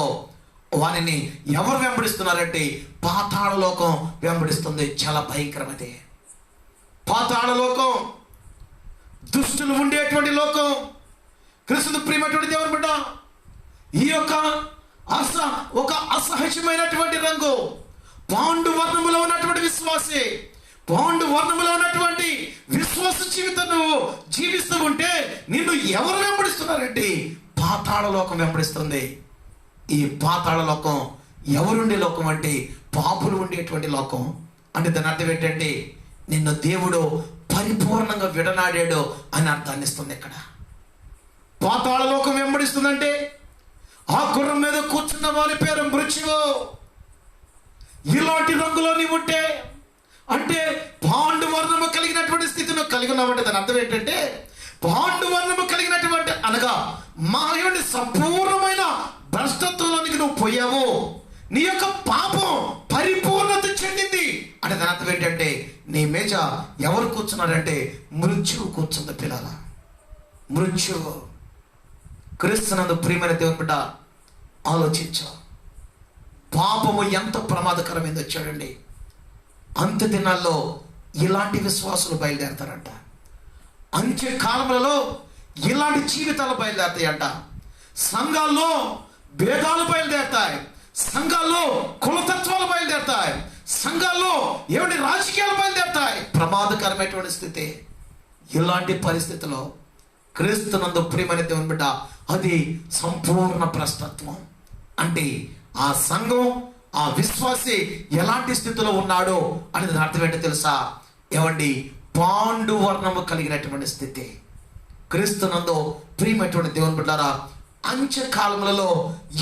వారిని ఎవరు వెంబడిస్తున్నారంటే పాతాళ లోకం వెంబడిస్తుంది. చాలా భయంకరమది పాతాళ లోకం, దుష్టులు ఉండేటువంటి లోకం. క్రీస్తు ప్రియమైనటువంటి దేవుని బిడ్డ, ఈ యొక్క ఒక అసహజమైనటువంటి రంగు పాండు వర్ణములో ఉన్నటువంటి విశ్వాసే, పాండు వర్ణములో ఉన్నటువంటి విశ్వాస జీవితం నువ్వు జీవిస్తూ ఉంటే నిన్ను ఎవరు వెంబడిస్తున్నారంటే పాతాళ లోకం వెంబడిస్తుంది. ఈ పాతాళ లోకం ఎవరుండే లోకం అంటే పాపులు ఉండేటువంటి లోకం. అంటే దాని అర్థం ఏంటంటే నిన్ను దేవుడు పరిపూర్ణంగా విడనాడాడు అని అర్థాన్ని ఇస్తుంది. ఇక్కడ పాతాళ లోకం వెంబడిస్తుందంటే ఆ గుర్రం మీద కూర్చున్న వారి పేరు మృత్యువు. ఇలాంటి రంగులో నీవు ఉంటే అంటే పాండు వర్ణము కలిగినటువంటి స్థితిని కలిగి ఉన్నామంటే దాని అర్థం ఏంటంటే పాండు వర్ణము కలిగినటువంటి అనగా మాయని సంపూర్ణమైన భ్రష్టత్వంలోనికి నువ్వు పోయావు. నీ యొక్క పాపం పరిపూర్ణత చెందింది అంటే దాని అర్థం ఏంటంటే నీ మీద ఎవరు కూర్చున్నారంటే మృత్యువు కూర్చుంది. పిల్లల మృత్యువు. క్రీస్తునందు ప్రియమైన దేవుని బిడ్డ, ఆలోచించు, పాపము ఎంత ప్రమాదకరమైందో చూడండి. అంత్య దినాల్లో ఇలాంటి విశ్వాసులు బయలుదేరతారంట. అంత్య కాలములలో ఇలాంటి జీవితాలు బయలుదేరతాయంట. సంఘాల్లో భేదాలు బయలుదేరతాయి, సంఘాల్లో కులతత్వాలు బయలుదేరతాయి, సంఘాల్లో ఏమిటి రాజకీయాలు బయలుదేరతాయి. ప్రమాదకరమైనటువంటి స్థితి. ఇలాంటి పరిస్థితిలో క్రీస్తునందు ప్రియమైన దేవుని బిడ్డ, అది సంపూర్ణ భ్రష్టత్వం. అంటే ఆ సంఘం, ఆ విశ్వాసి ఎలాంటి స్థితిలో ఉన్నాడో అనేది అర్థం ఏంటో తెలుసా? ఏమండి, పాండు వర్ణము కలిగినటువంటి స్థితి. క్రీస్తునందు ప్రియమైనటువంటి దేవుని బిడ్డలారా, అంత్య కాలములలో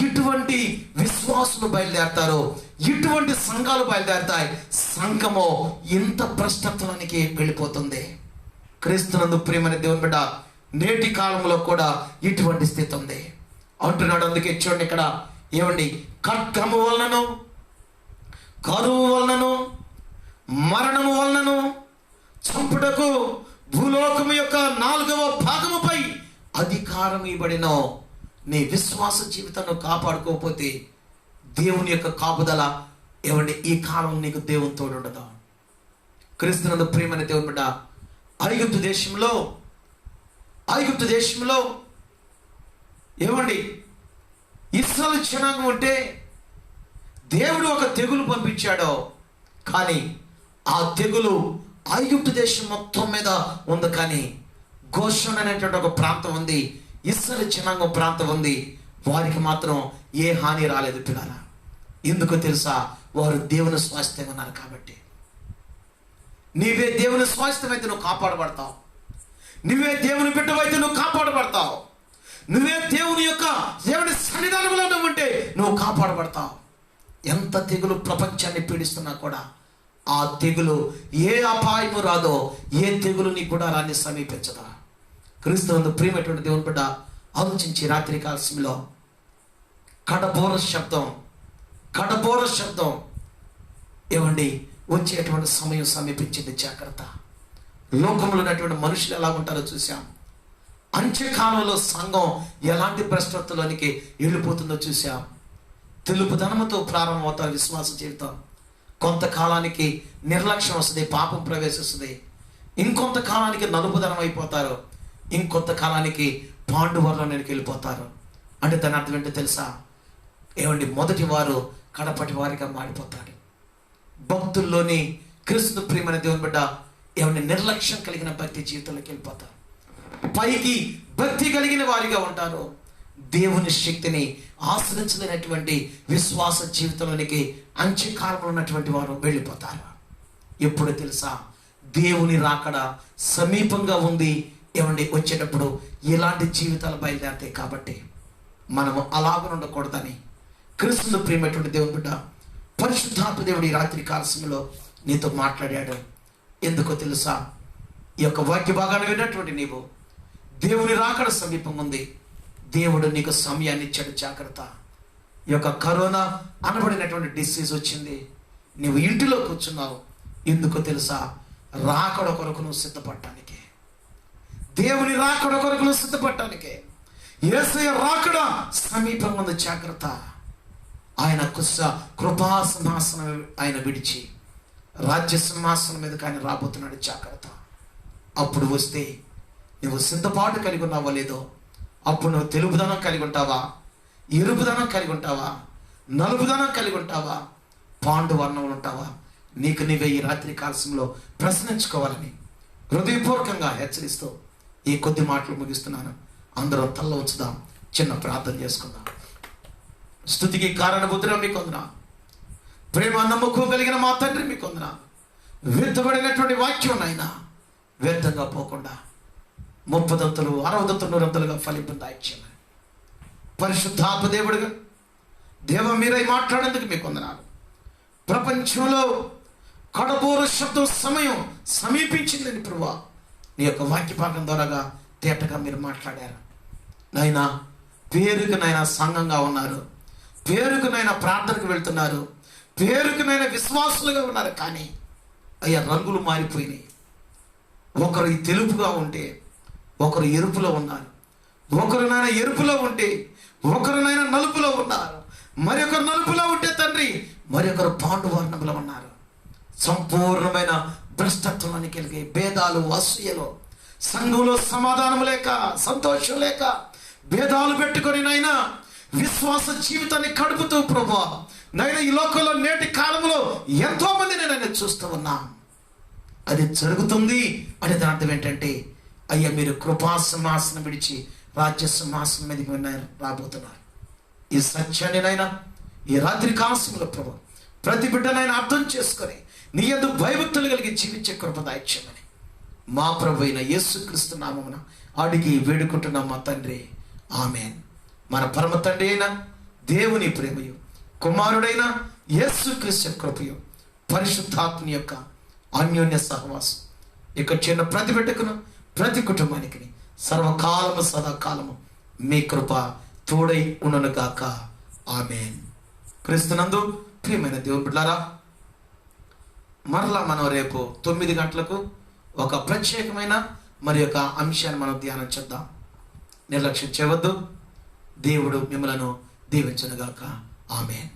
ఇటువంటి విశ్వాసులు బయలుదేరతారు. ఇటువంటి సంఘాలు బయలుదేరుతాయి. సంఘము ఇంత భ్రష్టత్వానికి వెళ్ళిపోతుంది. క్రీస్తునందు ప్రియమైన దేవుని బిడ్డ, నేటి కాలంలో కూడా ఇటువంటి స్థితి ఉంది అంటున్నాడు. అందుకే చూడండి ఇక్కడ ఏమండి, ఖడ్గము వలనను, కరువు వలనను, మరణము వలనను చంపుటకు భూలోకము యొక్క 4వ భాగముపై అధికారం ఇవ్వబడిన నీ విశ్వాస జీవితాన్ని కాపాడుకోకపోతే దేవుని యొక్క కాపుదల ఏమండి ఈ కాలం నీకు దేవుని తోడు ఉండదు. క్రీస్తునందు ప్రియమైన దేవుని బిడ్డ, ఐగుప్తు దేశంలో ఏమండి ఇశ్రాయేలు జనాంగం ఉంటే దేవుడు ఒక తెగులు పంపించాడో, కానీ ఆ తెగులు ఐగుప్తు దేశం మొత్తం మీద ఉంది. కానీ గోషణ అనేటువంటి ఒక ప్రాంతం ఉంది, ఇశ్రాయేలు జనాంగం ప్రాంతం ఉంది, వారికి మాత్రం ఏ హాని రాలేదు పిల్లరా. ఎందుకో తెలుసా? వారు దేవుని స్వాస్థ్యం ఉన్నారు కాబట్టి. నీవే దేవుని స్వాస్థ్యం అయితే నువ్వు కాపాడబడతావు. నువ్వే దేవుని బిడ్డవైతే నువ్వు కాపాడబడతావు. నువ్వే దేవుని సన్నిధానంలో ఉంటే నువ్వు కాపాడబడతావు. ఎంత తెగులు ప్రపంచాన్ని పీడిస్తున్నా కూడా ఆ తెగులు ఏ అపాయము రాదో, ఏ తెగులు నీ గుడారాన్ని సమీపించదా. క్రీస్తునందు ప్రియమైనటువంటి దేవుని బిడ్డ, ఆలోచించి రాత్రి కాల సమయంలో కడబోర శబ్దం ఏమండి వచ్చేటువంటి సమయం సమీపించింది. జాగ్రత్త. లోకంలో ఉన్నటువంటి మనుషులు ఎలా ఉంటారో చూసాం. అంత్యకాలంలో సంఘం ఎలాంటి భ్రష్టత్వంలోనికి వెళ్ళిపోతుందో చూసాం. తెలుపుదనముతో ప్రారంభమవుతారు విశ్వాస జీవితం. కొంతకాలానికి నిర్లక్ష్యం వస్తుంది, పాపం ప్రవేశిస్తుంది. ఇంకొంతకాలానికి నలుపుదనం అయిపోతారు. ఇంకొంతకాలానికి పాండువర్లోనికి వెళ్ళిపోతారు. అంటే దాని అర్థం ఏంటో తెలుసా? ఏమండి, మొదటి వారు కడపటి వారిగా మారిపోతాడు. భక్తుల్లోని క్రీస్తు ప్రియమైన దేవుని బిడ్డ ఏమండి నిర్లక్ష్యం కలిగిన భక్తి జీవితంలోకి వెళ్ళిపోతారు. పైకి భక్తి కలిగిన వారిగా ఉంటారు. దేవుని శక్తిని ఆశ్రయించలేనటువంటి విశ్వాస జీవితంలోనికి అంత్యకాలంలో ఉన్నటువంటి వారు వెళ్ళిపోతారు. ఎప్పుడు తెలుసా? దేవుని రాకడ సమీపంగా ఉంది. ఏమండి వచ్చేటప్పుడు ఇలాంటి జీవితాలు బయలుదేరుతాయి. కాబట్టి మనము అలాగ ఉండకూడదని క్రీస్తు ప్రియమైనటువంటి దేవుని బిడ్డ పరిశుద్ధాత్మ దేవుడు ఈ రాత్రి కాల సమయంలో నీతో మాట్లాడాడు. ఎందుకో తెలుసా? ఈ యొక్క వాక్య భాగాన్ని విన్నటువంటి నీవు దేవుని రాకడ సమీపం ఉంది. దేవుడు నీకు సమయాన్ని ఇచ్చాడు. జాగ్రత్త. ఈ యొక్క కరోనా అనబడినటువంటి డిసీజ్ వచ్చింది. నీవు ఇంటిలో కూర్చున్నావు. ఎందుకో తెలుసా? రాకడ కొరకు నువ్వు సిద్ధపడటానికి, దేవుని రాకడ కొరకు నువ్వు సిద్ధపడటానికి. యేసయ్య రాకడ సమీపం ఉంది. జాగ్రత్త. ఆయన కృపా సింహాసనం ఆయన విడిచి రాజ్య సింహాసనం మీద ఆయన రాబోతున్నాడు. జాగ్రత్త. అప్పుడు వస్తే నువ్వు సిద్ధపాటు కలిగి ఉన్నావో లేదో, అప్పుడు నువ్వు తెలుపుదనం కలిగి ఉంటావా, ఎరుపుదనం కలిగి ఉంటావా, నలుపుదనం కలిగి ఉంటావా, పాండువర్ణంలో ఉంటావా? నీకు నీవే ఈ రాత్రి కాలశంలో ప్రశ్నించుకోవాలని హృదయపూర్వకంగా హెచ్చరిస్తూ ఈ కొద్ది మాటలు ముగిస్తున్నాను. అందరం తల్ల ఉంచుదాం, చిన్న ప్రార్థన చేసుకుందాం. స్తుతికి కారణభూతుడా మీకు వందనా. ప్రేమ నమ్మకం కలిగిన మా తండ్రి మీకు వందనా. వ్యర్థపడినటువంటి వాక్యం అయినా వ్యర్థంగా పోకుండా 30 దంతులు 60 దంతులు 100 దంతులుగా ఫలింపదాయిచ్చాను. పరిశుద్ధాత్మ దేవుడుగా దేవ మీరై మాట్లాడేందుకు మీకు వందనాలు. ప్రపంచంలో కడబోర శబ్దం సమయం సమీపించిందని ప్రభువా నీ యొక్క వాక్య భాగం ద్వారాగా తేటగా మీరు మాట్లాడారు. నాయనా పేరుకు నాయన సంఘంగా ఉన్నారు, పేరుకు నాయన ప్రార్థనకు వెళ్తున్నారు, పేరుకు నాయన విశ్వాసులుగా ఉన్నారు. కానీ అయ్యా రంగులు మారిపోయినాయి. ఒకరు ఈ తెలుపుగా ఉంటే ఒకరు ఎరుపులో ఉన్నారు, ఒకరు నాయన ఎరుపులో ఉంటే ఒకరు నాయన నలుపులో ఉన్నారు, మరొకరు నలుపులో ఉంటే తండ్రి మరొకరు పాండువర్ణంలో ఉన్నారు. సంపూర్ణమైన భ్రష్టత్వానికి కలిగే భేదాలు, అసూయలు, సంఘంలో సమాధానం లేక, సంతోషం లేక భేదాలు పెట్టుకొని నైనా విశ్వాస జీవితాన్ని కడుపుతూ ప్రభువా నైనా ఈ లోకంలో నేటి కాలంలో ఎంతో మంది నేను చూస్తూ ఉన్నా. అది జరుగుతుంది అనే దాని అర్థం ఏంటంటే అయ్యా మీరు కృపా సింహాసనం విడిచి రాజ్య సింహాసనం మీదకి రాబోతున్నారు. ఈ సత్యాన్ని నైనా ఈ రాత్రి కాలంలో ప్రభు ప్రతి బిడ్డనైనా అర్థం చేసుకొని నీ యందు భయభక్తులు కలిగి జీవించే కృప దయచేయమని మా ప్రభు అయిన యేసుక్రీస్తు నామమున అడిగి వేడుకుంటున్నాం మా తండ్రి. ఆమేన్. మన పరమ తండ్రి అయిన దేవుని ప్రేమయు కుమారుడైన యేసుక్రీస్తు కృపయు పరిశుద్ధాత్మ యొక్క అన్యోన్య సహవాసం ఇక్కడ చిన్న ప్రతి బిడ్డకును ప్రతి కుటుంబానికి సర్వకాలము సదాకాలము మీ కృప తోడై ఉండును గాక. ఆమేన్. క్రీస్తునందు ప్రియమైన దేవుని బిడ్డలారా, మరలా మనం రేపు 9 గంటలకు ఒక ప్రత్యేకమైన మరి యొక్క అంశాన్ని మనం ధ్యానం చేద్దాం. నిర్లక్ష్యం చేయవద్దు. దేవుడు మిమ్మలను దీవించును గాక. ఆమేన్.